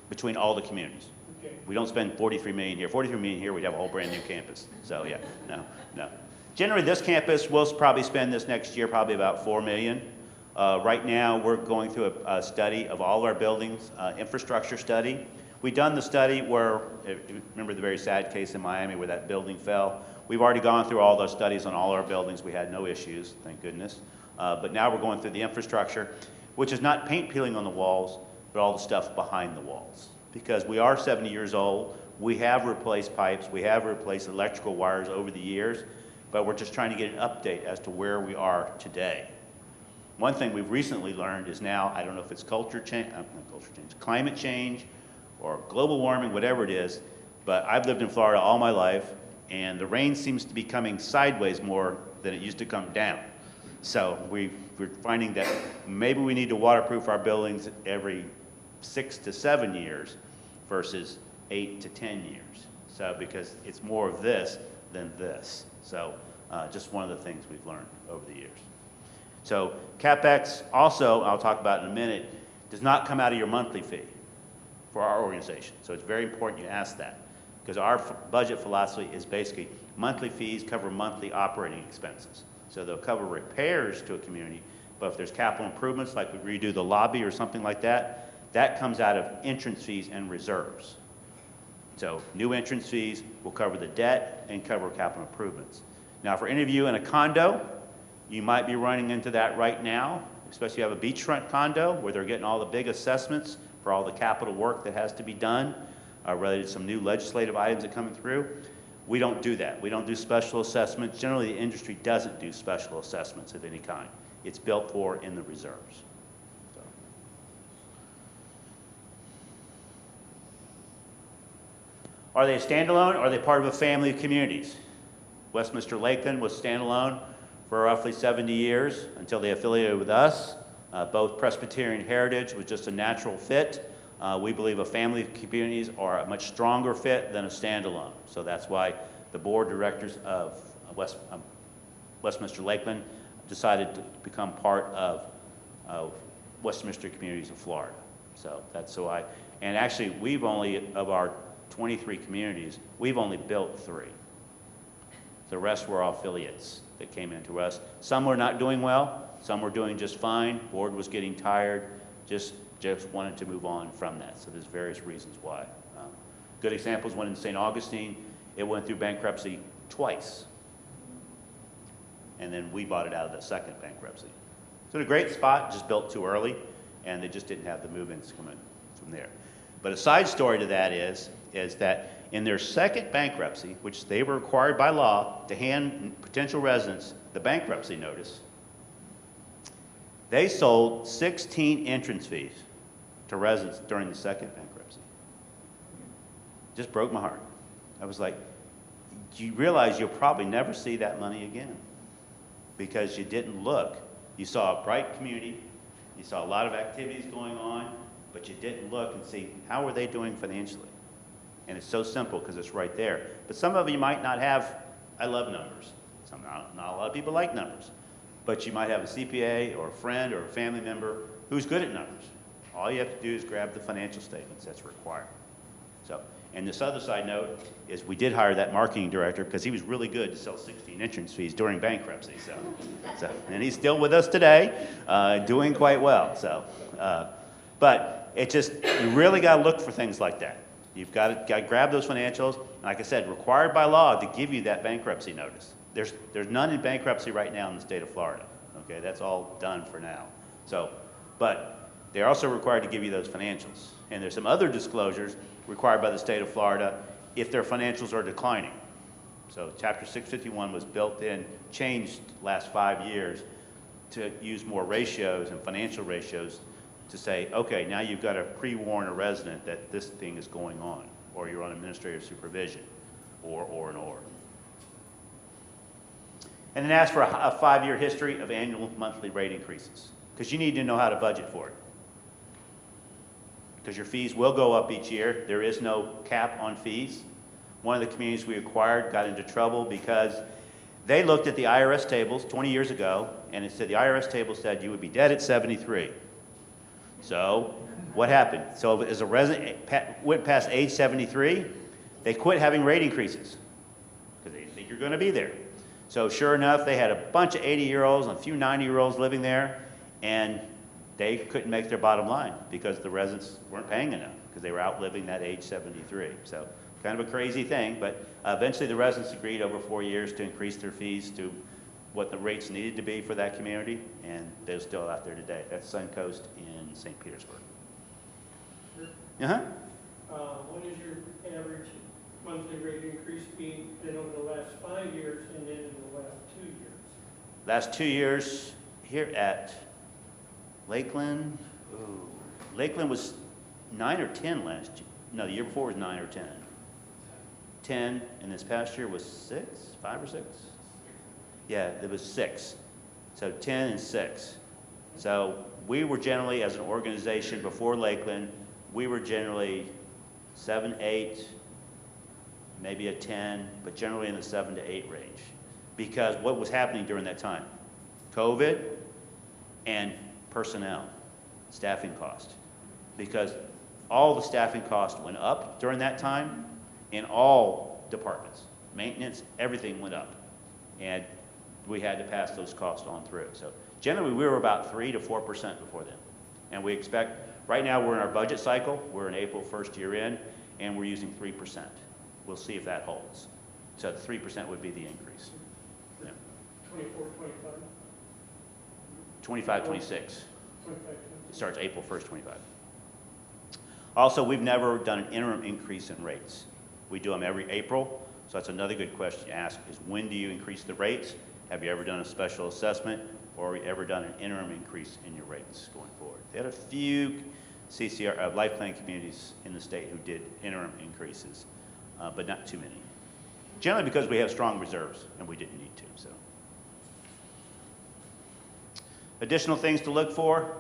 between all the communities. Okay. We don't spend 43 million here. 43 million here, we'd have a whole brand new campus. So yeah, no. Generally this campus, we'll probably spend this next year probably about 4 million. Right now we're going through a study of all our buildings, infrastructure study. We've done the study where, remember the very sad case in Miami where that building fell? We've already gone through all those studies on all our buildings. We had no issues, thank goodness. But now we're going through the infrastructure, which is not paint peeling on the walls, but all the stuff behind the walls. Because we are 70 years old, we have replaced pipes, we have replaced electrical wires over the years, but we're just trying to get an update as to where we are today. One thing we've recently learned is now, I don't know if it's climate change, or global warming, whatever it is, but I've lived in Florida all my life, and the rain seems to be coming sideways more than it used to come down. So we're finding that maybe we need to waterproof our buildings every 6 to 7 years versus 8 to 10 years. So because it's more of this than this. So just one of the things we've learned over the years. So CapEx also, I'll talk about in a minute, does not come out of your monthly fee for our organization. So it's very important you ask that, because our budget philosophy is basically monthly fees cover monthly operating expenses. So they'll cover repairs to a community, but if there's capital improvements, like we redo the lobby or something like that, that comes out of entrance fees and reserves. So new entrance fees will cover the debt and cover capital improvements. Now for any of you in a condo, you might be running into that right now, especially if you have a beachfront condo where they're getting all the big assessments for all the capital work that has to be done, related to some new legislative items that are coming through. We don't do that. We don't do special assessments. Generally, the industry doesn't do special assessments of any kind. It's built for in the reserves. So. Are they a standalone, or are they part of a family of communities? Westminster Lakeland was standalone for roughly 70 years until they affiliated with us. Both Presbyterian Heritage was just a natural fit. We believe a family of communities are a much stronger fit than a standalone. So that's why the board of directors of Westminster Lakeland decided to become part of Westminster Communities of Florida. So that's why. And actually, we've only, of our 23 communities, we've only built 3. The rest were all affiliates that came into us. Some were not doing well, some were doing just fine. Board was getting tired, just wanted to move on from that. So there's various reasons why. Good examples, one in St. Augustine, it went through bankruptcy twice. And then we bought it out of the second bankruptcy. So a great spot, just built too early, and they just didn't have the move-ins coming from there. But a side story to that is that in their second bankruptcy, which they were required by law to hand potential residents the bankruptcy notice, they sold 16 entrance fees to residents during the second bankruptcy. Just broke my heart. I was like, you realize you'll probably never see that money again because you didn't look. You saw a bright community, you saw a lot of activities going on, but you didn't look and see how are they doing financially. And it's so simple because it's right there. But some of you might not have, I love numbers. Not a lot of people like numbers. But you might have a CPA or a friend or a family member who's good at numbers. All you have to do is grab the financial statements that's required. So, and this other side note is we did hire that marketing director because he was really good to sell 16 entrance fees during bankruptcy. So and he's still with us today, doing quite well. So, but it just, you really got to look for things like that. You've got to grab those financials. Like I said, required by law to give you that bankruptcy notice. There's none in bankruptcy right now in the state of Florida. Okay, that's all done for now. So, but they're also required to give you those financials. And there's some other disclosures required by the state of Florida if their financials are declining. So Chapter 651 was built in, changed last 5 years to use more ratios and financial ratios to say, okay, now you've got to pre-warn a resident that this thing is going on, or you're on administrative supervision, or. And then ask for a 5-year history of annual monthly rate increases, because you need to know how to budget for it. Because your fees will go up each year. There is no cap on fees. One of the communities we acquired got into trouble because they looked at the IRS tables 20 years ago, and it said the IRS table said you would be dead at 73. So what happened? So as a resident went past age 73, they quit having rate increases because they think you're going to be there. So sure enough, they had a bunch of 80-year-olds and a few 90-year-olds living there, and they couldn't make their bottom line because the residents weren't paying enough because they were outliving that age 73. So kind of a crazy thing, but eventually the residents agreed over 4 years to increase their fees to what the rates needed to be for that community, and they're still out there today. That's Suncoast in St. Petersburg. officer. Uh-huh. What is your average monthly rate increase been over the last 5 years and then in the last 2 years? Last 2 years here at Lakeland, Lakeland was 9 or 10 last year. No, the year before was 9 or 10. 10, and this past year was 6, 5 or 6? Yeah, it was 6. So 10 and 6. So we were generally, as an organization before Lakeland, we were generally 7, 8, maybe a 10, but generally in the 7 to 8 range. Because what was happening during that time? COVID and personnel, staffing cost. Because all the staffing costs went up during that time in all departments. Maintenance, everything went up. And we had to pass those costs on through. So generally we were about 3 to 4% before then. And we expect, right now we're in our budget cycle, we're in April, first year in, and we're using 3%. We'll see if that holds. So the 3% would be the increase. Yeah. 24, 25? 25, 26. 25, It starts April 1st, 25. Also, we've never done an interim increase in rates. We do them every April, so that's another good question to ask is when do you increase the rates? Have you ever done a special assessment or ever done an interim increase in your rates going forward? They had a few CCR, life plan communities in the state who did interim increases, but not too many. Generally because we have strong reserves and we didn't need to, so. Additional things to look for.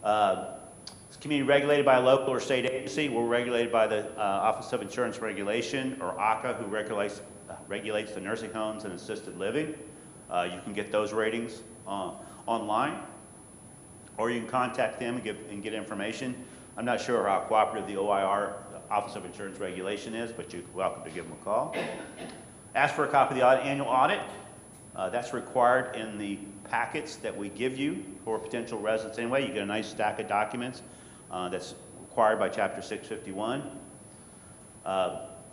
It's community regulated by a local or state agency. We're regulated by the Office of Insurance Regulation, or ACA, who regulates the nursing homes and assisted living. You can get those ratings online, or you can contact them and get information. I'm not sure how cooperative the OIR, the Office of Insurance Regulation, is, but you're welcome to give them a call. Ask for a copy of the annual audit. That's required in the packets that we give you for potential residents anyway. You get a nice stack of documents that's required by Chapter 651.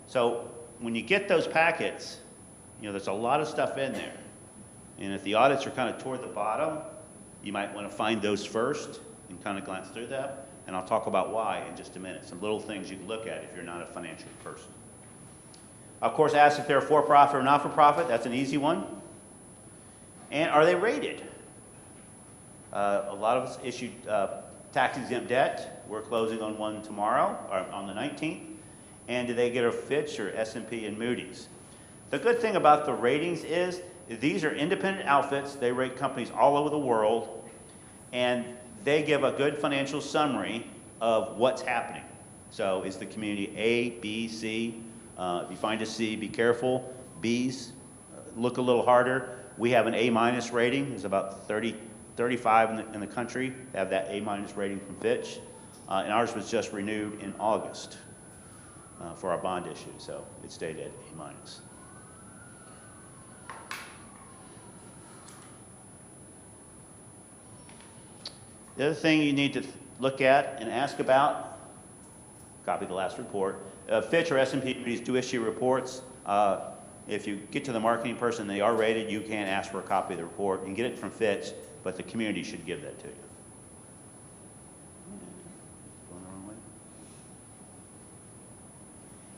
So when you get those packets, you know, there's a lot of stuff in there. And if the audits are kind of toward the bottom, you might want to find those first and kind of glance through that. And I'll talk about why in just a minute. Some little things you can look at if you're not a financial person. Of course, ask if they're for-profit or not-for-profit. That's an easy one. And are they rated? A lot of us issued tax-exempt debt. We're closing on one tomorrow, or on the 19th. And do they get a Fitch or S&P and Moody's? The good thing about the ratings is these are independent outfits. They rate companies all over the world, and they give a good financial summary of what's happening. So is the community A, B, C? If you find a C, be careful. B's, look a little harder. We have an A- rating. There's about 35 in the country that have that A- rating from Fitch. And ours was just renewed in August for our bond issue, so it stayed at A-. The other thing you need to look at and ask about, copy the last report, Fitch or S&P do issue reports. If you get to the marketing person, they are rated, you can ask for a copy of the report and get it from Fitch, but the community should give that to you. Going the wrong way.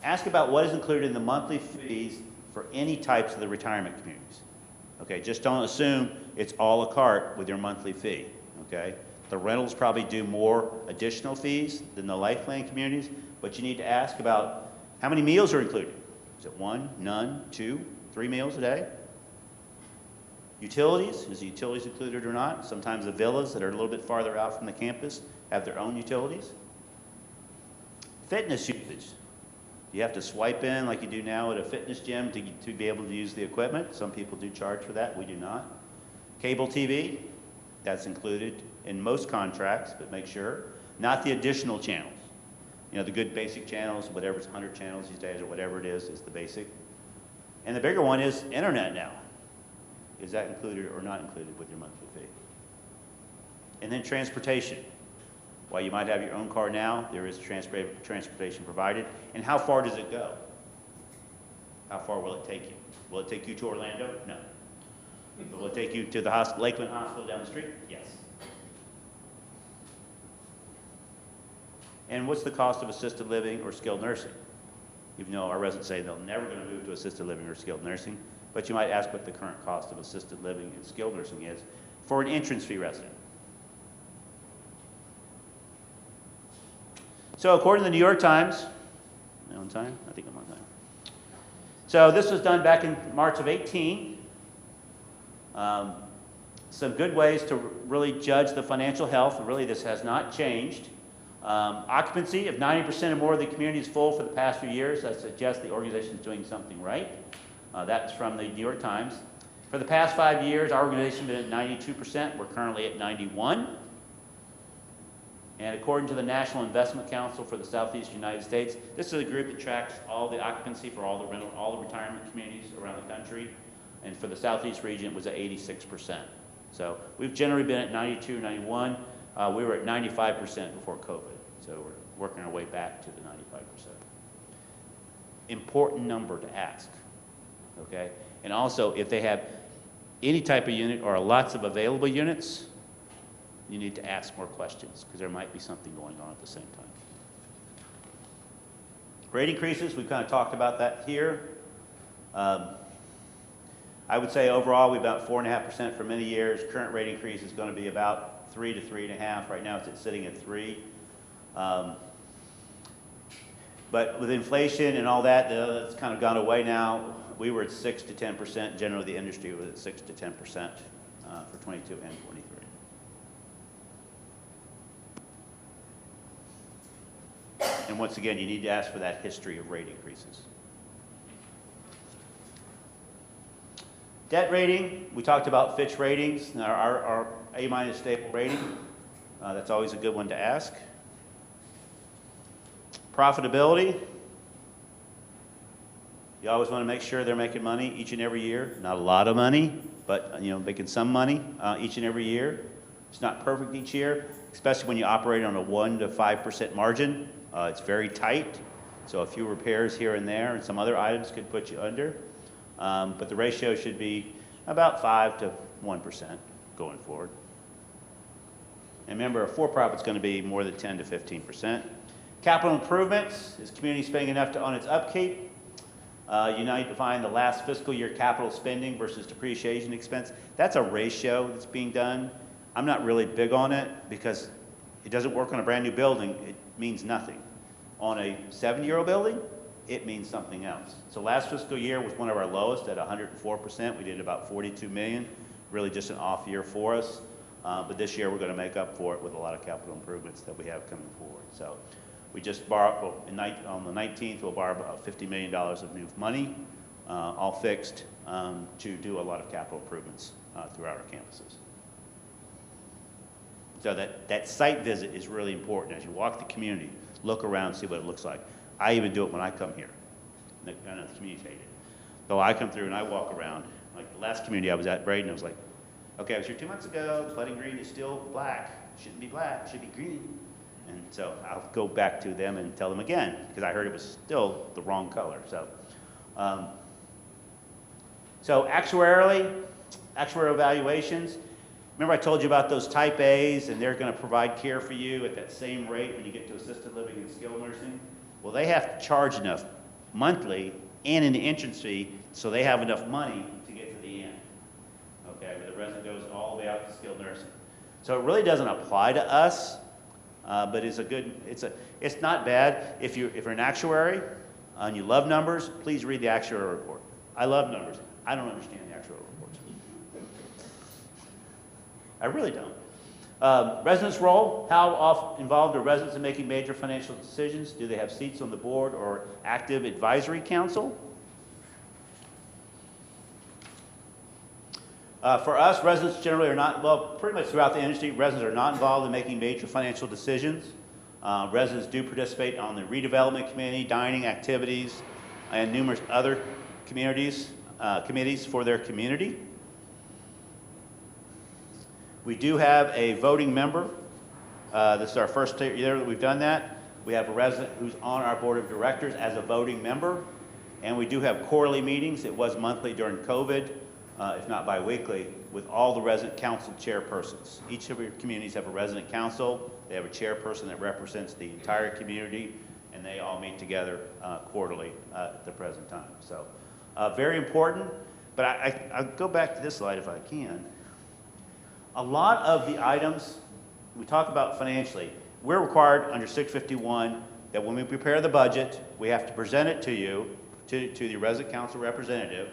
Ask about what is included in the monthly fees for any types of the retirement communities. Okay, just don't assume it's a la carte with your monthly fee, okay? The rentals probably do more additional fees than the life plan communities, but you need to ask about how many meals are included. Is it 1, none, 2, 3 meals a day? Utilities, is the utilities included or not? Sometimes the villas that are a little bit farther out from the campus have their own utilities. Fitness usage. You have to swipe in like you do now at a fitness gym to be able to use the equipment. Some people do charge for that, we do not. Cable TV, that's included in most contracts, but make sure. Not the additional channels. You know, the good basic channels, whatever's 100 channels these days or whatever it is the basic. And the bigger one is internet now. Is that included or not included with your monthly fee? And then transportation. While you might have your own car now, there is transportation provided. And how far does it go? How far will it take you? Will it take you to Orlando? No. Will it take you to the Lakeland Hospital down the street? Yes. And what's the cost of assisted living or skilled nursing? Even though our residents say they're never going to move to assisted living or skilled nursing, but you might ask what the current cost of assisted living and skilled nursing is for an entrance fee resident. So according to the New York Times, am I on time? I think I'm on time. So this was done back in March of 18. Some good ways to really judge the financial health, and really this has not changed. Occupancy, if 90% or more of the community is full for the past few years, that suggests the organization is doing something right. That's from the New York Times. For the past 5 years, our organization has been at 92%. We're currently at 91%. And according to the National Investment Council for the Southeast United States, this is a group that tracks all the occupancy for all the retirement communities around the country. And for the Southeast region, it was at 86%. So we've generally been at 92, 91. We were at 95% before COVID. So we're working our way back to the 95%. Important number to ask, okay? And also, if they have any type of unit or lots of available units, you need to ask more questions because there might be something going on at the same time. Rate increases, we've kind of talked about that here. I would say overall we've about 4.5% for many years. Current rate increase is going to be about 3 to 3.5. Right now it's sitting at 3. But with inflation and all that, it's kind of gone away now. We were at 6 to 10%. Generally, the industry was at 6 to 10% for 22 and 23. And once again, you need to ask for that history of rate increases. Debt rating, we talked about Fitch ratings, our A- stable rating. That's always a good one to ask. Profitability. You always want to make sure they're making money each and every year. Not a lot of money, but making some money each and every year. It's not perfect each year, especially when you operate on a 1 to 5% margin. It's very tight, so a few repairs here and there and some other items could put you under. But the ratio should be about 5 to 1% going forward. And remember, a for-profit's going to be more than 10 to 15%. Capital improvements, is community spending enough on its upkeep? You need to find the last fiscal year capital spending versus depreciation expense. That's a ratio that's being done. I'm not really big on it because it doesn't work on a brand new building. It means nothing. On a 7-year-old building, it means something else. So last fiscal year was one of our lowest at 104%. We did about 42 million, really just an off year for us. But this year we're going to make up for it with a lot of capital improvements that we have coming forward. So we just borrowed, on the 19th, we'll borrow about $50 million of new money, all fixed, to do a lot of capital improvements throughout our campuses. So that site visit is really important. As you walk the community, look around, see what it looks like. I even do it when I come here. I know the community's hate it. So I come through and I walk around. Like the last community I was at, Braden, I was like, okay, I was here 2 months ago. The flooding green is still black. It shouldn't be black. It should be green. And so I'll go back to them and tell them again because I heard it was still the wrong color. So actuarial evaluations. Remember I told you about those type A's and they're going to provide care for you at that same rate when you get to assisted living and skilled nursing? Well, they have to charge enough monthly and in the entrance fee so they have enough money to get to the end. Okay, where the resident goes all the way out to skilled nursing. So it really doesn't apply to us, but it's not bad. If you're an actuary and you love numbers, please read the actuarial report. I love numbers. I don't understand the actuarial reports. I really don't. Residents' role, how often involved are residents in making major financial decisions? Do they have seats on the board or active advisory council? For us, residents generally are not, well, pretty much throughout the industry, residents are not involved in making major financial decisions. Residents do participate on the redevelopment committee, dining activities, and numerous other committees for their community. We do have a voting member. This is our first year that we've done that. We have a resident who's on our board of directors as a voting member. And we do have quarterly meetings. It was monthly during COVID, if not bi-weekly. with all the resident council chairpersons. Each of your communities have a resident council. They have a chairperson that represents the entire community, and they all meet together quarterly at the present time. So very important, but I'll go back to this slide if I can. A lot of the items we talk about financially, we're required under 651 that when we prepare the budget, we have to present it to you, to the resident council representative,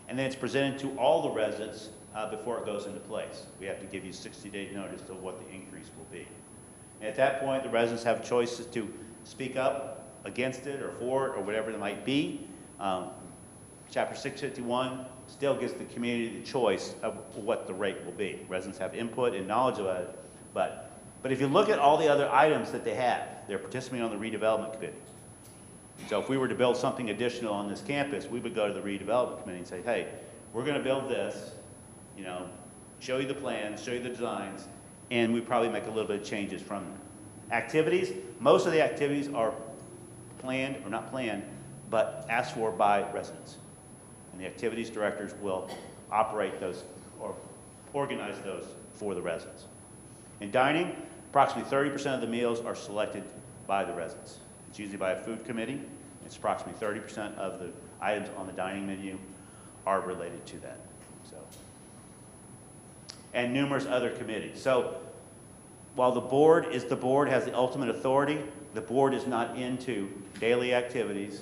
and then it's presented to all the residents before it goes into place. We have to give you 60-day notice of what the increase will be. And at that point, the residents have choices to speak up against it or for it or whatever it might be. Chapter 651 still gives the community the choice of what the rate will be. Residents have input and knowledge about it, but if you look at all the other items that they have, they're participating on the redevelopment committee. So if we were to build something additional on this campus, we would go to the redevelopment committee and say, hey, we're going to build this, you know, show you the plans, show you the designs, and we probably make a little bit of changes from there. Activities, most of the activities are planned, or not planned, but asked for by residents. And the activities directors will operate those or organize those for the residents. In dining, approximately 30% of the meals are selected by the residents. It's usually by a food committee. It's approximately 30% of the items on the dining menu are related to that. So, and numerous other committees. So while the board has the ultimate authority, the board is not into daily activities.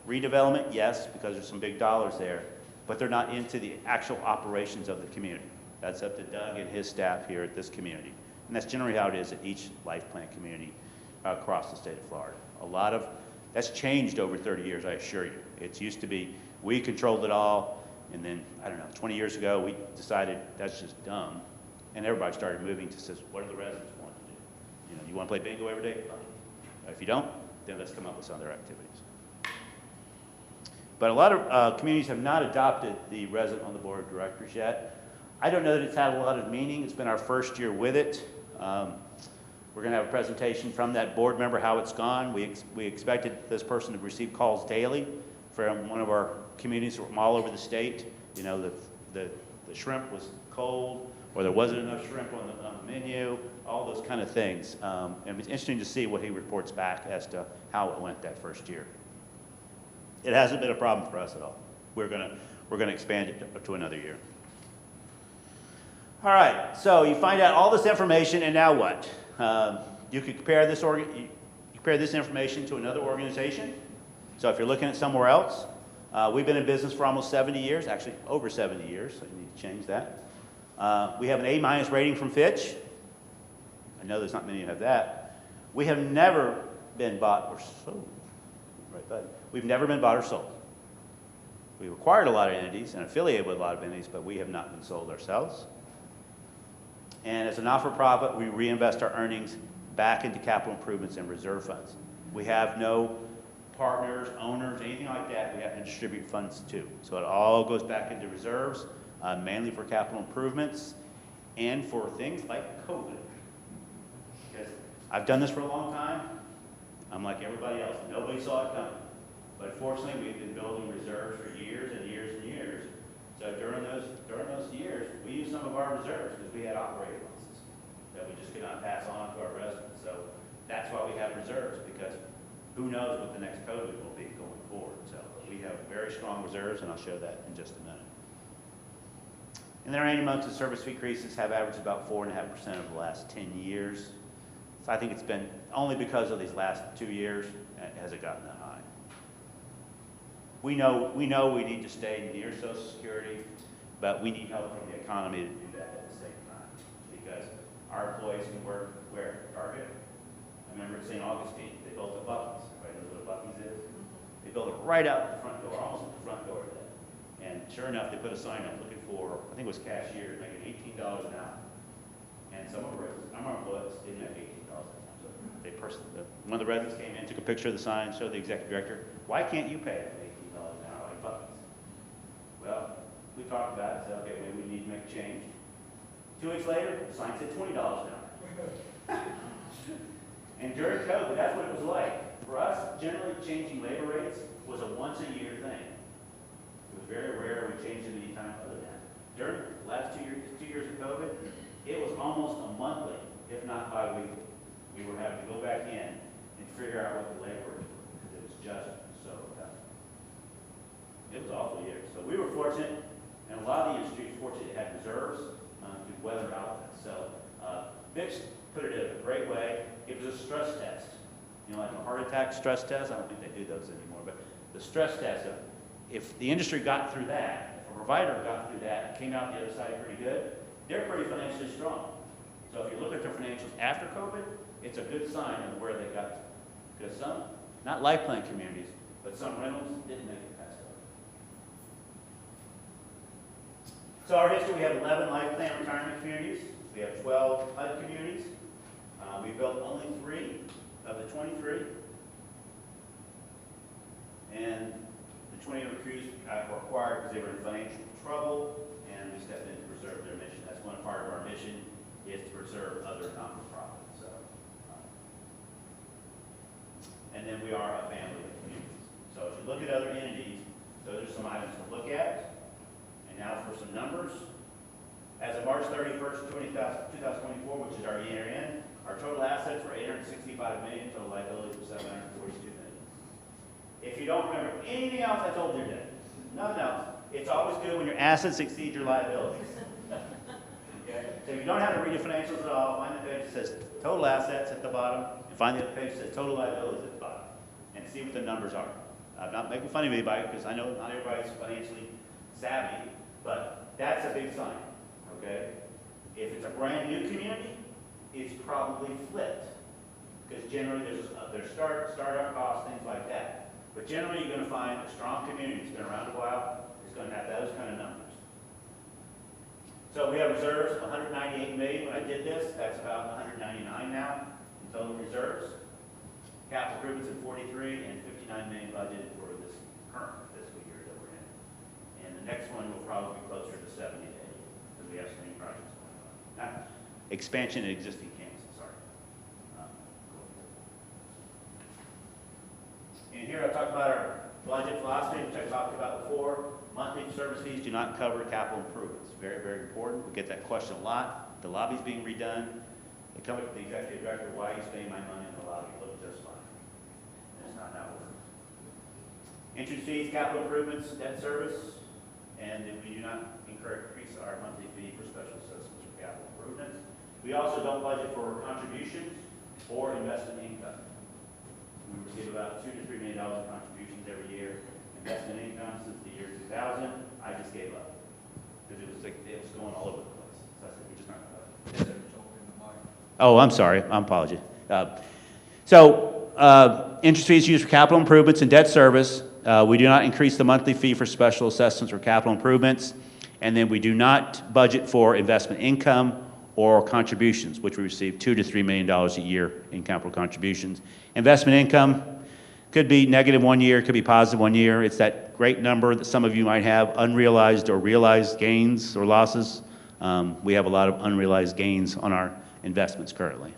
Redevelopment, yes, because there's some big dollars there, but they're not into the actual operations of the community. That's up to Doug and his staff here at this community. And that's generally how it is at each life plan community across the state of Florida. That's changed over 30 years, I assure you. It used to be, we controlled it all, and then, I don't know, 20 years ago, we decided that's just dumb, and everybody started moving to says, what do the residents want to do? You know, you want to play bingo every day? Fine. If you don't, then let's come up with some other activities. But a lot of communities have not adopted the resident on the board of directors yet. I don't know that it's had a lot of meaning. It's been our first year with it. We're going to have a presentation from that board member how it's gone. We expected this person to receive calls daily from one of our communities from all over the state. You know, the shrimp was cold, or there wasn't enough shrimp on the menu, all those kind of things. And it's interesting to see what he reports back as to how it went that first year. It hasn't been a problem for us at all. We're gonna expand it to another year. All right, so you find out all this information, and now what? You could compare this information to another organization. So if you're looking at somewhere else, we've been in business for almost 70 years, actually over 70 years, so you need to change that. We have an A- rating from Fitch. I know there's not many who have that. We have never been bought or sold. Right, but we've never been bought or sold. We've acquired a lot of entities and affiliated with a lot of entities, but we have not been sold ourselves. And as a not-for-profit, we reinvest our earnings back into capital improvements and reserve funds. We have no partners, owners, anything like that we have to distribute funds to. So it all goes back into reserves, mainly for capital improvements and for things like COVID. Because I've done this for a long time. I'm like everybody else. Nobody saw it coming. But fortunately, we've been building reserves for years and years and years. So during those years, we used some of our reserves because we had operating losses that we just could not pass on to our residents. So that's why we have reserves, because who knows what the next COVID will be going forward. So we have very strong reserves, and I'll show that in just a minute. And then our annual monthly service fee increases have averaged about 4.5% over the last 10 years. So I think it's been only because of these last 2 years has it gotten that high. We know we need to stay near Social Security, but we need help from the economy to do that at the same time, because our employees can work where? Target. I remember at St. Augustine, they built a Buc-ee's. Everybody knows what a Buc-ee's is? They built it right out the front door, almost at the front door of that. And sure enough, they put a sign up looking for, I think it was cashier, making $18 an hour. And some of our employees didn't make $18 an hour. So one of the residents came in, took a picture of the sign, showed the executive director, why can't you pay $18 an hour like Buc-ee's? Well, we talked about it, said, okay, maybe we need to make a change. 2 weeks later, the sign said $20 an hour. And during COVID, that's what it was like. For us, generally changing labor rates was a once-a-year thing. It was very rare we changed it any time other than that. the last 2 years of COVID, it was almost a monthly, if not bi-weekly. We were having to go back in and figure out what the labor was, because it was just so tough. It was an awful year. So we were fortunate, and a lot of the industry was fortunate to have reserves to weather out that. So Vic's put it in a great way. It was a stress test. You know, like a heart attack stress test. I don't think they do those anymore, but the stress test of if the industry got through that, if a provider got through that and came out the other side pretty good, they're pretty financially strong. So if you look at their financials after COVID, it's a good sign of where they got to. Because some, not life plan communities, but some rentals didn't make it past COVID. So our history, we have 11 life plan retirement communities. We have 12 HUD communities. We built only 3 of the 23. And the 20 recruits were acquired because they were in financial trouble, and we stepped in to preserve their mission. That's one part of our mission, is to preserve other not-for-profits. So, and then we are a family of communities. So if you look at other entities, those are some items to look at. And now for some numbers. As of March 31st, 2024, which is our year end, our total assets were $865 million, total liabilities were $742 million. If you don't remember anything else I told you today, nothing else, it's always good when your assets exceed your liabilities. Okay? So if you don't have to read your financials at all, find the page that says total assets at the bottom, and find the other page that says total liabilities at the bottom, and see what the numbers are. I'm not making fun of anybody, because I know not everybody's financially savvy, but that's a big sign. Okay? If it's a brand new community, it's probably flipped, because generally there's startup costs, things like that. But generally, you're going to find a strong community that's been around a while is going to have those kind of numbers. So we have reserves of $198 million. When I did this, that's about $199 now in total reserves. Capital improvements at 43 and $59 million budgeted for this current fiscal year that we're in. And the next one will probably be closer to 70 to 80 because we have so many projects going on. Not expansion in existing campuses, sorry. And here I talk about our budget philosophy, which I talked about before. Monthly service fees do not cover capital improvements. Very, very important. We get that question a lot. The lobby's being redone. They come up to the executive director, why are you spending my money in the lobby? It looks just fine. That's not how it works. Entrance fees, capital improvements, debt service, and if we do not increase our monthly fee for special assessments for capital improvements. We also don't budget for contributions or investment income. We receive about $2 to $3 million in contributions every year. Investment income since the year 2000, I just gave up because it was going all over the place. So I said, we're just not going to budget. Oh, I'm sorry. I apologize. Interest fees used for capital improvements and debt service. We do not increase the monthly fee for special assessments or capital improvements. And then we do not budget for investment income or contributions, which we receive $2 to $3 million a year in capital contributions. Investment income could be negative 1 year, could be positive 1 year. It's that great number that some of you might have, unrealized or realized gains or losses. We have a lot of unrealized gains on our investments currently.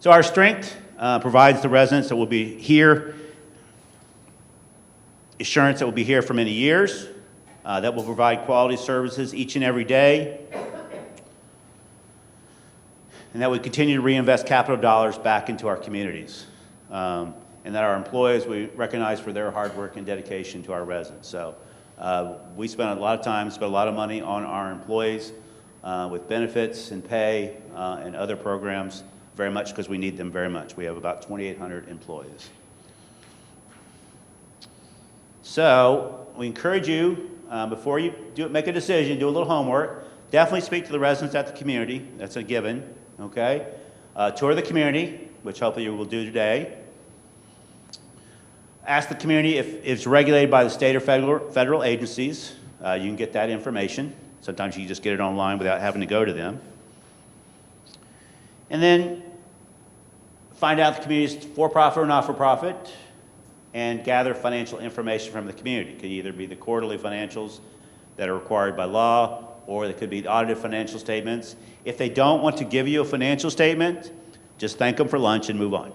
So our strength provides the residents that will be here, assurance that will be here for many years, that will provide quality services each and every day, and that we continue to reinvest capital dollars back into our communities, and that our employees we recognize for their hard work and dedication to our residents. So we spend a lot of time, spend a lot of money on our employees with benefits and pay and other programs, very much because we need them very much. We have about 2,800 employees. So we encourage you, before you make a decision, do a little homework. Definitely speak to the residents at the community. That's a given, okay? Tour the community, which hopefully you will do today. Ask the community if it's regulated by the state or federal agencies. You can get that information. Sometimes you can just get it online without having to go to them. And then find out if the community is for-profit or not-for-profit, and gather financial information from the community. It could either be the quarterly financials that are required by law, or they could be audited financial statements. If they don't want to give you a financial statement, just thank them for lunch and move on.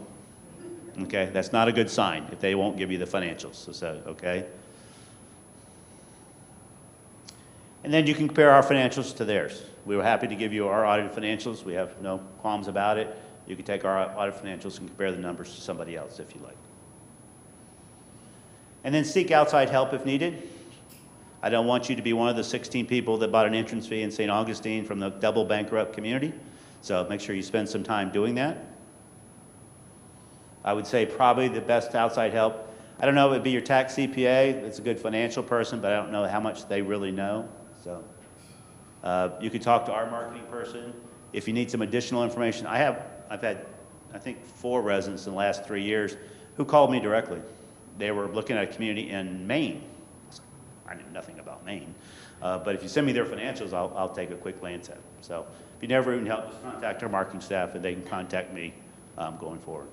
Okay, that's not a good sign if they won't give you the financials, okay? And then you can compare our financials to theirs. We were happy to give you our audited financials. We have no qualms about it. You can take our audit financials and compare the numbers to somebody else if you like. And then seek outside help if needed. I don't want you to be one of the 16 people that bought an entrance fee in St. Augustine from the double bankrupt community. So make sure you spend some time doing that. I would say probably the best outside help, I don't know, it would be your tax CPA. It's a good financial person, but I don't know how much they really know. So you could talk to our marketing person. If you need some additional information, I've had, I think, 4 residents in the last 3 years who called me directly. They were looking at a community in Maine. I knew nothing about Maine. But if you send me their financials, I'll take a quick glance at them. So if you never even help, just contact our marketing staff and they can contact me going forward.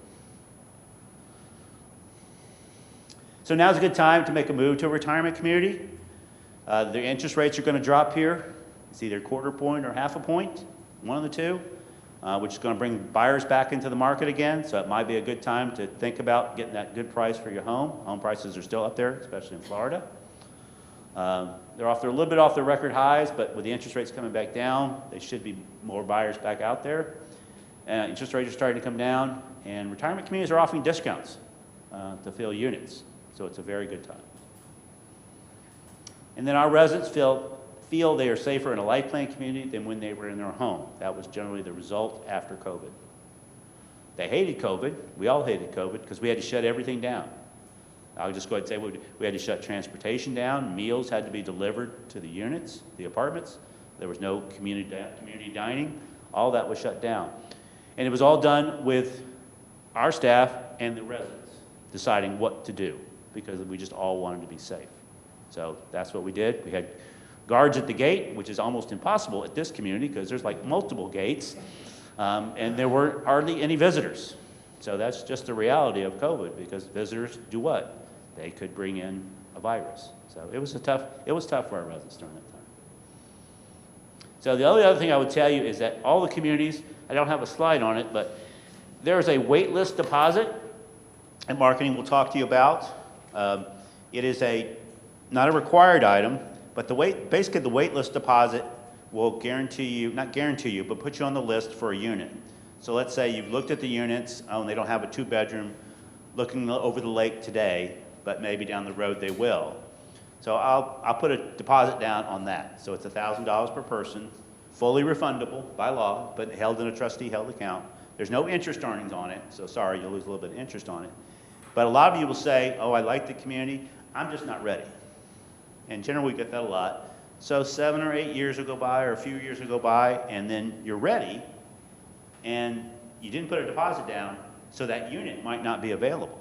So now's a good time to make a move to a retirement community. The interest rates are going to drop here. It's either 1/4 point or 1/2 point, one of the two, which is going to bring buyers back into the market again. So it might be a good time to think about getting that good price for your home. Home prices are still up there, especially in Florida. They're a little bit off their record highs, but with the interest rates coming back down, there should be more buyers back out there. Interest rates are starting to come down, and retirement communities are offering discounts to fill units. So it's a very good time. And then our residents feel they are safer in a life plan community than when they were in their home. That was generally the result after COVID. They hated COVID. We all hated COVID because we had to shut everything down. I'll just go ahead and say we had to shut transportation down. Meals had to be delivered to the units, the apartments. There was no community dining. All that was shut down. And it was all done with our staff and the residents deciding what to do because we just all wanted to be safe. So that's what we did. We had guards at the gate, which is almost impossible at this community because there's like multiple gates, and there were hardly any visitors. So that's just the reality of COVID because visitors do what? They could bring in a virus. So it was tough for our residents during that time. So the only other thing I would tell you is that all the communities, I don't have a slide on it, but there is a wait list deposit, and marketing will talk to you about. It is not a required item, but basically the wait list deposit will guarantee you, not guarantee you, but put you on the list for a unit. So let's say you've looked at the units, and they don't have a 2-bedroom looking over the lake today, but maybe down the road they will. So I'll put a deposit down on that. So it's $1,000 per person, fully refundable by law, but held in a trustee-held account. There's no interest earnings on it, so sorry, you'll lose a little bit of interest on it. But a lot of you will say, oh, I like the community, I'm just not ready. And generally we get that a lot. So 7 or 8 years will go by, or a few years will go by, and then you're ready, and you didn't put a deposit down, so that unit might not be available.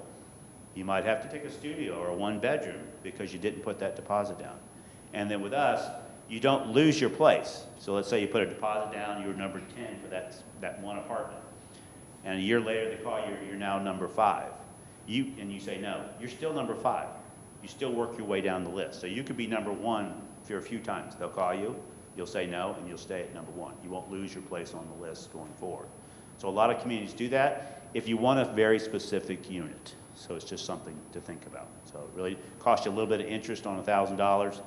You might have to take a studio or a 1-bedroom because you didn't put that deposit down. And then with us, you don't lose your place. So let's say you put a deposit down, you're number 10 for that one apartment. And a year later they call you, you're now number 5. And you say no, you're still number 5. You still work your way down the list. So you could be number 1 for a few times. They'll call you, you'll say no, and you'll stay at number 1. You won't lose your place on the list going forward. So a lot of communities do that if you want a very specific unit. So it's just something to think about. So it really costs you a little bit of interest on $1,000,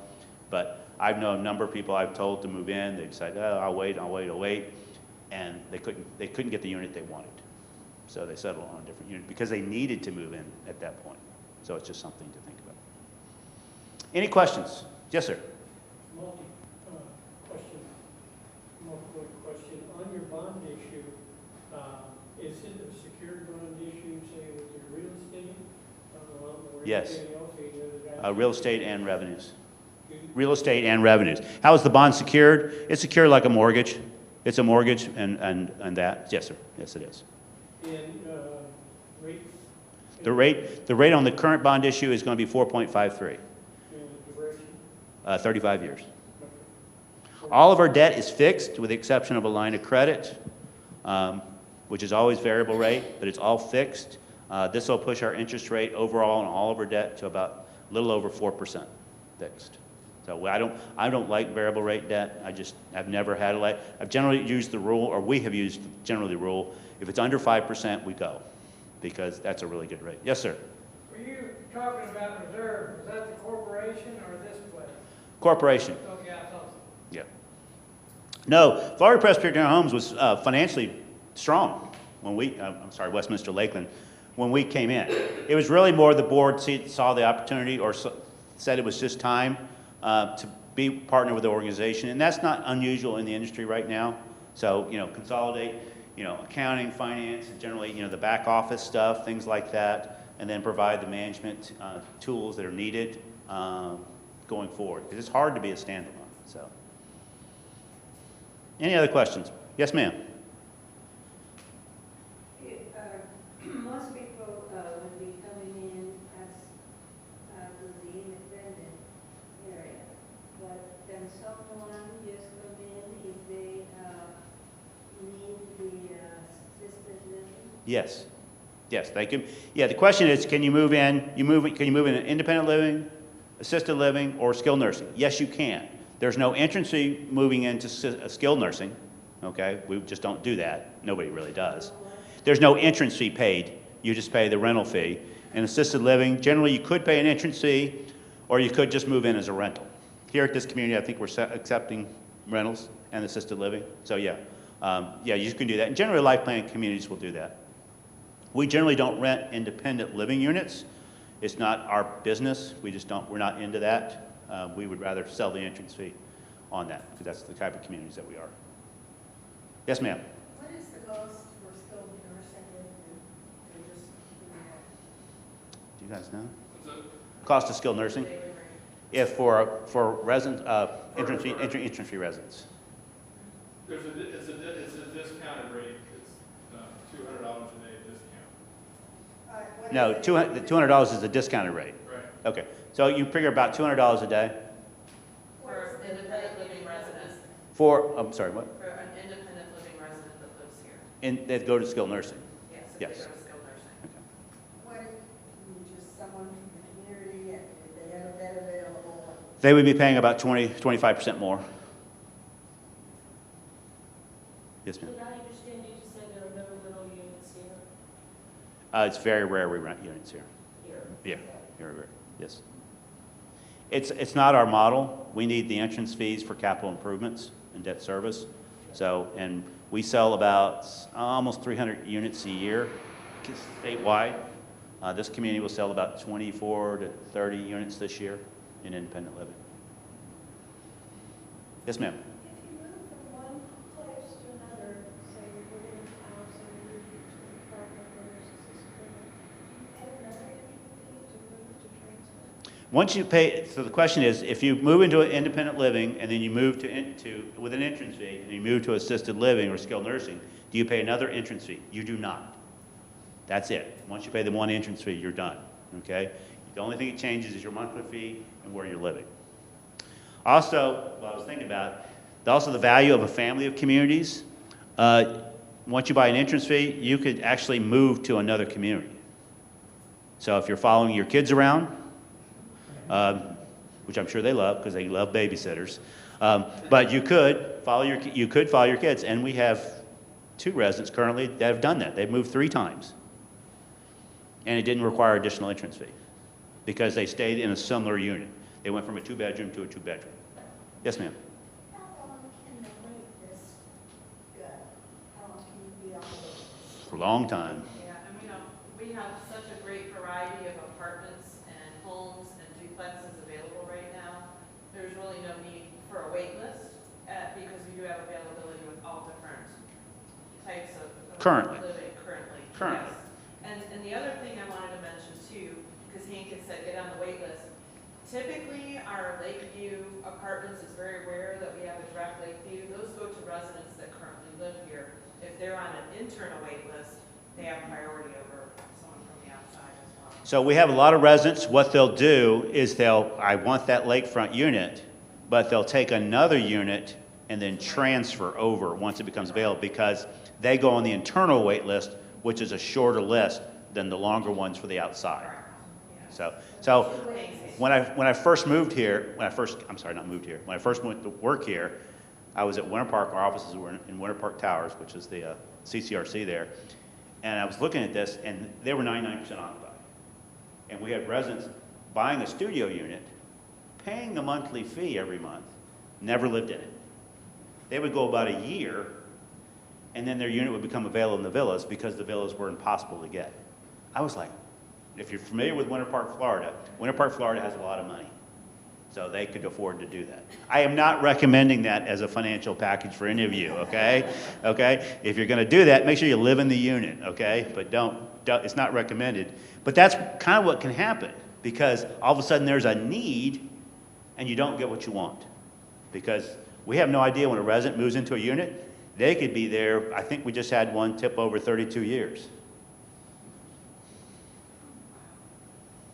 but I've known a number of people I've told to move in. They decide, oh, I'll wait, and they couldn't get the unit they wanted. So they settled on a different unit because they needed to move in at that point. So it's just something to think about. Any questions? Yes, sir. Multiple question. On your bond issue, is it a secured bond issue, say with your real estate? Or Yes. anything else? Real estate and revenues. Real estate and revenues. How is the bond secured? It's secured like a mortgage. It's a mortgage and that. Yes, sir. Yes, it is. And rate? The rate on the current bond issue is going to be 4.53. And duration? 35 years. All of our debt is fixed with the exception of a line of credit, which is always variable rate, but it's all fixed. This will push our interest rate overall on all of our debt to about a little over 4% fixed. So I don't like variable rate debt. I've never had it. I've generally used the rule, or we have used generally the rule, if it's under 5%, we go, because that's a really good rate. Yes, sir. Were you talking about reserve? Was that the corporation or this place? Corporation. Okay, I thought Yeah. No, Florida Presbyterian Homes was financially strong when we, Westminster Lakeland, when we came in. It was really more the board saw the opportunity or said it was just time to be partner with the organization. And that's not unusual in the industry right now. So, consolidate, accounting, finance, and generally, the back office stuff, things like that, and then provide the management tools that are needed going forward. Because it's hard to be a standalone, so. Any other questions? Yes, ma'am. Most people would be coming in as to the independent area, but can someone just come in if they need the assisted living? Yes. Yes, they can. Yeah, the question is, can you move in? Can you move in an independent living, assisted living, or skilled nursing? Yes, you can. There's no entrance fee moving into skilled nursing. Okay, we just don't do that. Nobody really does. There's no entrance fee paid. You just pay the rental fee. In assisted living, generally you could pay an entrance fee, or you could just move in as a rental. Here at this community, I think we're accepting rentals and assisted living. So yeah, you can do that. And generally, life planning communities will do that. We generally don't rent independent living units. It's not our business. We're not into that. We would rather sell the entrance fee on that, because that's the type of communities that we are. Yes, ma'am. What is the cost for skilled nursing and just Do you guys know? Cost of skilled nursing? If for residents, entrance fee residents. It's a discounted rate. It's $200 a day discount. No, $200 is the discounted rate. Right. Okay, so you figure about $200 a day For independent living residents, for, I'm sorry, what? for an independent living resident that lives here. And they go to skilled nursing. Yes, if Yes. they go to skilled nursing. what if just someone from the community and if they have a bed available? They would be paying about 25% more. Yes, ma'am. Did I understand you just said there are no little units here? It's very rare we rent units here. Here. Yeah, very rare, yes. It's not our model. We need the entrance fees for capital improvements and debt service. So, and we sell about almost 300 units a year statewide. This community will sell about 24 to 30 units this year in independent living. Yes, ma'am. If you move from one place to another, say you're living in a house and you move to an apartment where there's assisted living, do you pay another entry fee to move to transfer? Once you pay, so the question is, if you move into an independent living and then you move with an entrance fee and you move to assisted living or skilled nursing, do you pay another entrance fee? You do not. That's it. Once you pay the one entrance fee, you're done, okay? The only thing that changes is your monthly fee and where you're living. Also, what I was thinking about, also the value of a family of communities. Once you buy an entrance fee, you could actually move to another community. So if you're following your kids around, which I'm sure they love because they love babysitters, but you could follow your kids, and we have 2 residents currently that have done that. They've moved 3 times, and it didn't require additional entrance fee because they stayed in a similar unit. They went from a 2-bedroom to a 2-bedroom. Yes, ma'am. How long can the wait list go? How long can you be on the wait list? For a long time. Yeah, and we have such a great variety of apartments and homes and duplexes available right now. There's really no need for a wait list because we do have availability with all different types of Currently. living currently. Currently. Yes. And the other thing I wanted to mention too, because Hank had said get on the wait list. Typically, our Lakeview apartments, it's very rare that we have a direct Lakeview. Those go to residents that currently live here. If they're on an internal wait list, they have priority over someone from the outside as well. So we have a lot of residents. What they'll do is I want that lakefront unit, but they'll take another unit and then transfer over once it becomes available because they go on the internal wait list, which is a shorter list than the longer ones for the outside. So when I first moved here, when I first went to work here, I was at Winter Park. Our offices were in Winter Park Towers, which is the CCRC there. And I was looking at this, and they were 99% occupied. And we had residents buying a studio unit, paying the monthly fee every month, never lived in it. they would go about a year, and then their unit would become available in the villas because the villas were impossible to get. I was like, if you're familiar with Winter Park, Florida has a lot of money. So they could afford to do that. I am not recommending that as a financial package for any of you, okay? Okay? If you're gonna do that, make sure you live in the unit, okay? But don't, it's not recommended. But that's kind of what can happen, because all of a sudden there's a need and you don't get what you want. Because we have no idea when a resident moves into a unit, they could be there, I think we just had one tip over 32 years.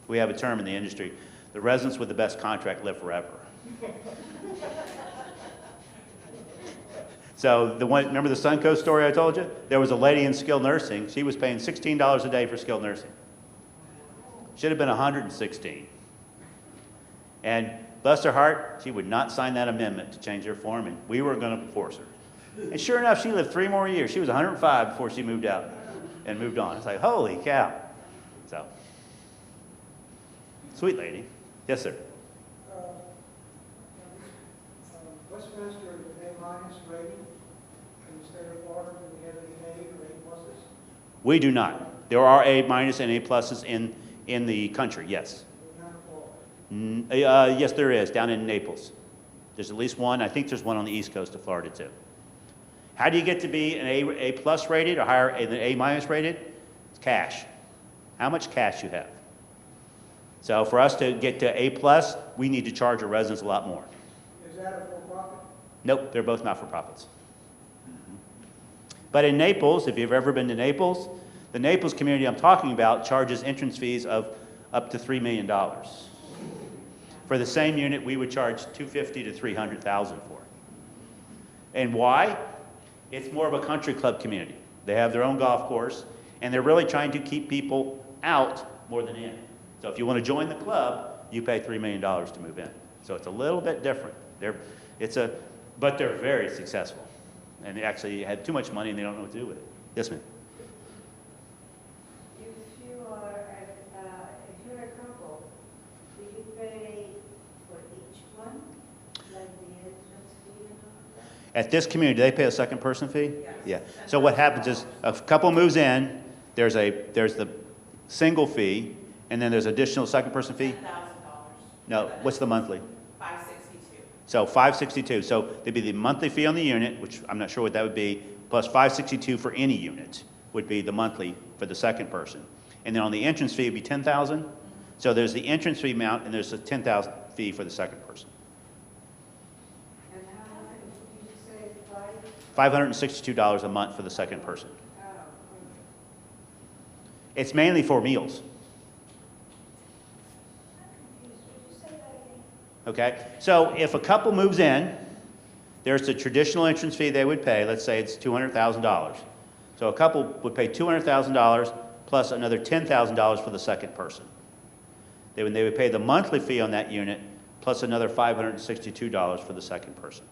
We have a term in the industry, the residents with the best contract live forever. So the one, remember the Suncoast story I told you? There was a lady in skilled nursing. She was paying $16 a day for skilled nursing. Should have been $116. And bless her heart, she would not sign that amendment to change her form, and we were going to force her. And sure enough, she lived 3 more years. She was 105 before she moved out and moved on. It's like, holy cow. So, sweet lady. Yes, sir. Westminster is an A- rating in the state of Florida. Do we have any A or A pluses? We do not. There are A- and A pluses in the country, yes. None in Florida. Yes, there is, down in Naples. There's at least one. I think there's one on the east coast of Florida, too. How do you get to be an A plus rated or higher than A minus rated? It's cash. How much cash you have. So for us to get to A plus, we need to charge our residents a lot more. Is that a for-profit? Nope, they're both not-for-profits. But in Naples, if you've ever been to Naples, the Naples community I'm talking about charges entrance fees of up to $3 million. For the same unit, we would charge $250,000 to $300,000 for. And why? It's more of a country club community. They have their own golf course, and they're really trying to keep people out more than in. So if you want to join the club, you pay $3 million to move in. So it's a little bit different. But they're very successful. And they actually had too much money and they don't know what to do with it. Yes, ma'am. If you're a couple, do you pay for each one, like the entrance fee and all that? At this community, do they pay a second person fee? Yes. Yeah. So what happens is a couple moves in, there's the single fee, and then there's additional second person fee? $10,000. No, what's the monthly? $562. So $562. So there'd be the monthly fee on the unit, which I'm not sure what that would be, plus $562 for any unit would be the monthly for the second person. And then on the entrance fee, it'd be $10,000. So there's the entrance fee amount, and there's a $10,000 fee for the second person. And how much did you say, $562 a month for the second person. Oh, It's mainly for meals. Okay, so if a couple moves in, there's the traditional entrance fee they would pay. Let's say it's $200,000. So a couple would pay $200,000 plus another $10,000 for the second person. They would pay the monthly fee on that unit plus another $562 for the second person.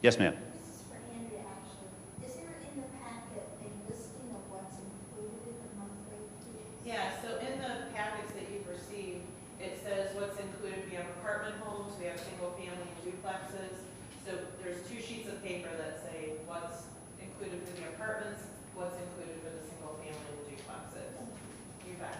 Yes, ma'am. This is for Andrea, actually. Is there in the packet a listing of what's included in the monthly fees? Yeah, so in the packets that you've received, it says what's included. We have apartment homes, we have single-family duplexes. So there's 2 sheets of paper that say what's included for the apartments, what's included for the single-family duplexes. You bet.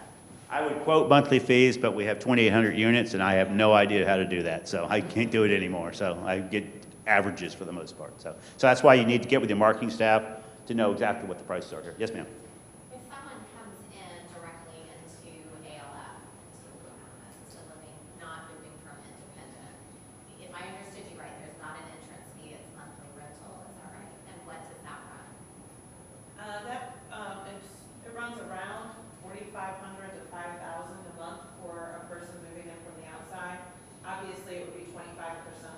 I would quote monthly fees, but we have 2,800 units, and I have no idea how to do that, so I can't do it anymore. So I get averages for the most part. So that's why you need to get with your marketing staff to know exactly what the prices are here. Yes, ma'am. If someone comes in directly into ALF, into assisted living, not moving from independent, if I understood you right, there's not an entrance fee, it's monthly rental, is that right? And what does that run? It runs around $4,500 to $5,000 a month for a person moving in from the outside. Obviously, it would be 25%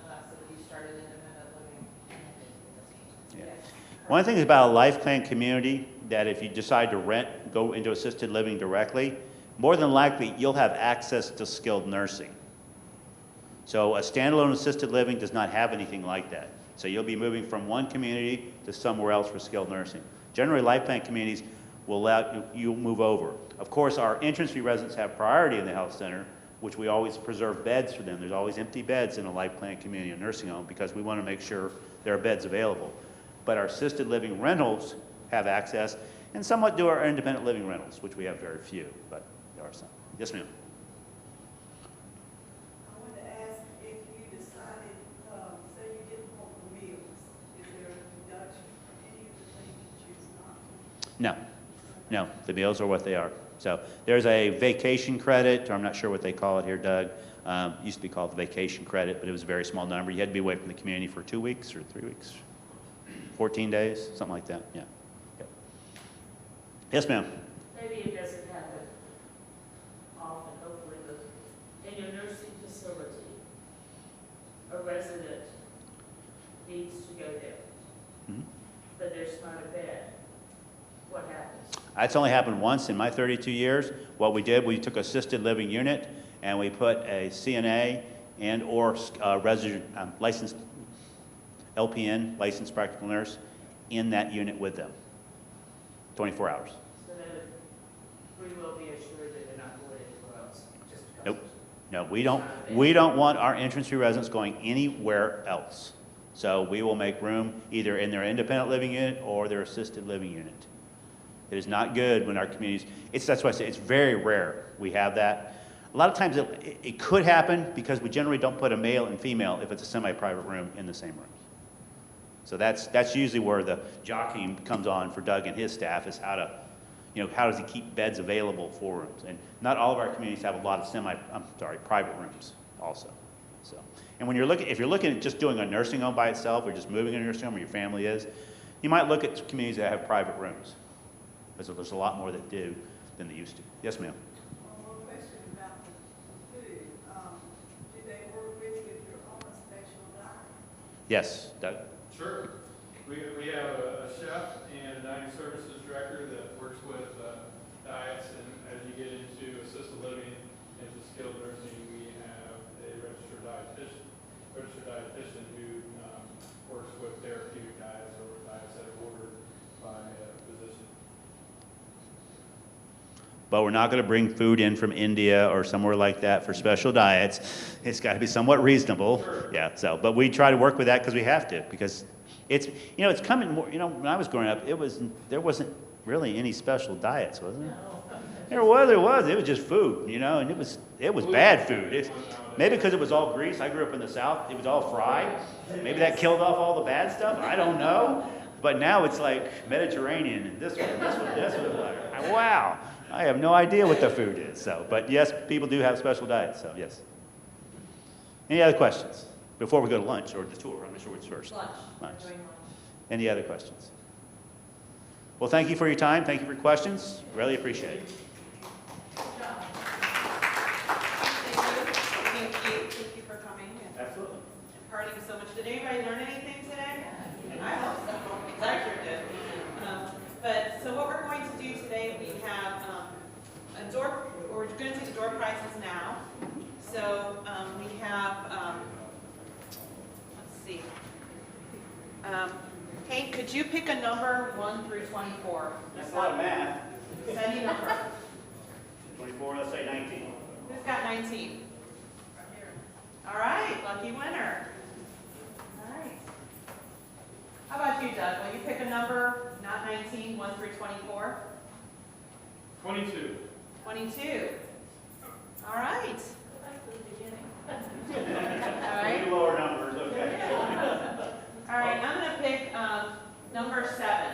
less if you started independent living. And then maybe with those changes. Yeah. Yes. One thing about a life plan community, that if you decide to go into assisted living directly, more than likely you'll have access to skilled nursing. So a standalone assisted living does not have anything like that. So you'll be moving from one community to somewhere else for skilled nursing. Generally, life plan communities will allow you move over. Of course, our entrance fee residents have priority in the health center, which we always preserve beds for them. There's always empty beds in a life plan community, a nursing home, because we want to make sure there are beds available. But our assisted living rentals have access, and somewhat do our independent living rentals, which we have very few, but there are some. Yes, ma'am. I wanted to ask if you decided, say you didn't want the meals, is there a deduction for any of the things you choose not to? No, the meals are what they are. So there's a vacation credit, or I'm not sure what they call it here, Doug. Used to be called the vacation credit, but it was a very small number. You had to be away from the community for 2 weeks or 3 weeks, 14 days, something like that, yeah. Yep. Yes, ma'am. Maybe it doesn't happen often, hopefully, but in your nursing facility, a resident needs to go there, Mhm. but there's not a bed. What happens? That's only happened once in my 32 years. What we did, we took assisted living unit and we put a CNA and or licensed LPN, licensed practical nurse, in that unit with them, 24 hours. So that we will be assured that they're not going anywhere else, just because. Nope. No, we don't want our entrance fee residents going anywhere else. So we will make room either in their independent living unit or their assisted living unit. It is not good when our communities, that's why I say it's very rare we have that. A lot of times it could happen because we generally don't put a male and female if it's a semi-private room in the same room. So that's usually where the jockeying comes on for Doug and his staff, is how does he keep beds available for rooms? And not all of our communities have a lot of private rooms also. So, and if you're looking at just doing a nursing home by itself, or just moving in a nursing home where your family is, you might look at communities that have private rooms. Because there's a lot more that do than they used to. Yes, ma'am. One more question about the food. Do they work with you if you're on a special diet? Yes, Doug? Sure. We have a chef and a dining services director that works with diets, and as you get into assisted living, into skilled nursing, we have a registered dietitian who works with therapeutic diets or diets that are ordered by a physician. But we're not going to bring food in from India or somewhere like that for special diets. It's got to be somewhat reasonable. Sure. Yeah. So, but we try to work with that because we have to. Because it's coming more. When I was growing up, there wasn't really any special diets, wasn't it? There was. It was just food, and it was bad food. Maybe because it was all grease. I grew up in the South. It was all fried. Maybe that killed off all the bad stuff. I don't know. But now it's like Mediterranean and this one. Wow. I have no idea what the food is. So, but yes, people do have special diets. So yes. Any other questions before we go to lunch or the tour? I'm not sure which first. Lunch. Lunch. We're doing lunch. Any other questions? Well, thank you for your time. Thank you for your questions. Really appreciate it. Thank you for coming and Absolutely. partying so much. Did anybody learn anything today? I hope so. I sure did. But so what we're going to do today, we have we're going to do the door prizes now. So we have, let's see. Hank, could you pick a number 1 through 24? That's a lot of math. Any number. 24, let's say 19. Who's got 19? All right, lucky winner. All right. How about you, Doug? Will you pick a number, not 19, 1 through 24? 22. 22. All right. All right. Maybe lower numbers, okay. All right, I'm going to pick number 7.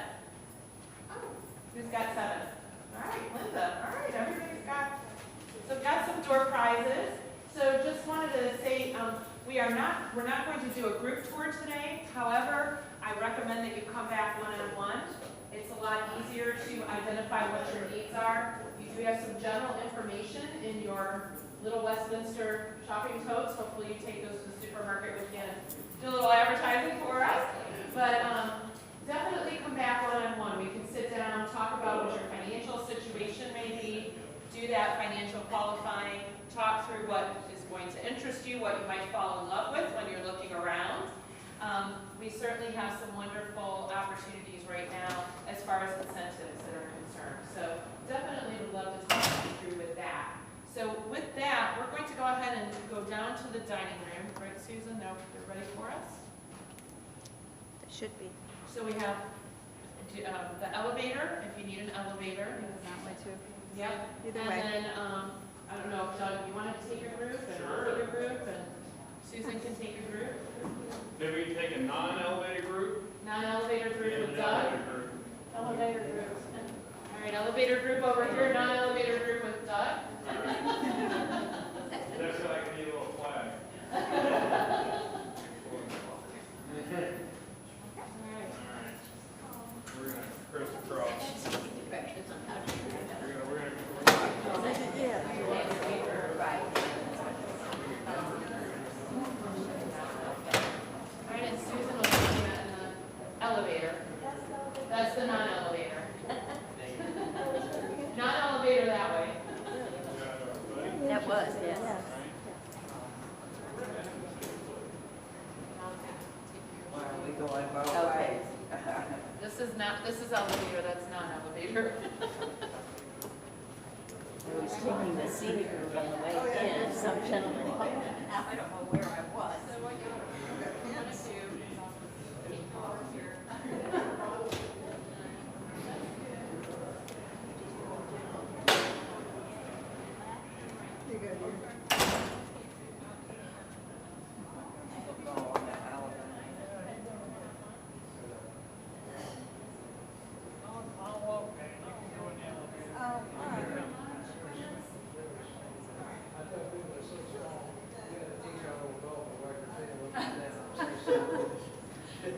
Who's got 7? All right, Linda. All right, everybody's got. So we've got some door prizes. So just wanted to say we're not going to do a group tour today. However, I recommend that you come back one-on-one. It's a lot easier to identify what your needs are. You do have some general information in your little Westminster shopping totes. Hopefully you take those to the supermarket with you and do a little advertising for us. But definitely come back one-on-one. We can sit down, talk about what your financial situation may be, do that financial qualifying, talk through what is going to interest you, what you might fall in love with when you're looking around. We certainly have some wonderful opportunities right now as far as incentives that are concerned. So definitely would love to talk you through with that. So with that, we're going to go dining room, right, Susan? Now they're ready for us. Should be. So we have the elevator, if you need an elevator. That way too. Yep. Either And way. then, I don't know, Doug, you want to take a group, and I'll take a group, and Susan can take a group? Maybe we can take a non-elevator group? Non-elevator group and with an Doug? elevator group. Elevator group. All right, elevator group over here, non-elevator group with Doug. That's what I can need a little flag. All right. We're gonna crisscross. All right, and Susan will be in the elevator. That's the non-elevator. Non-elevator that way. That was, yes. Okay. This is elevator, that's non-elevator. I was taking the scenic route on the way in, some gentleman. I don't know where I was. So what you want to do is take over here.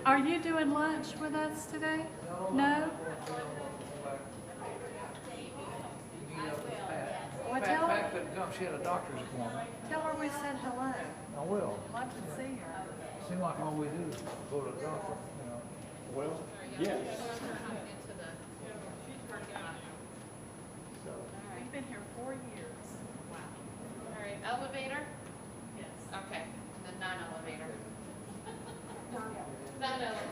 Are you doing lunch with us today? No? Well, tell her, Pat couldn't come, she had a doctor's appointment. tell her we said hello. I will. Love to see her. Seems like all we do is go to the doctor, you know. Well, yes. We've been here 4 years. All right, elevator? Yes. Okay, the non-elevator. Non-elevator.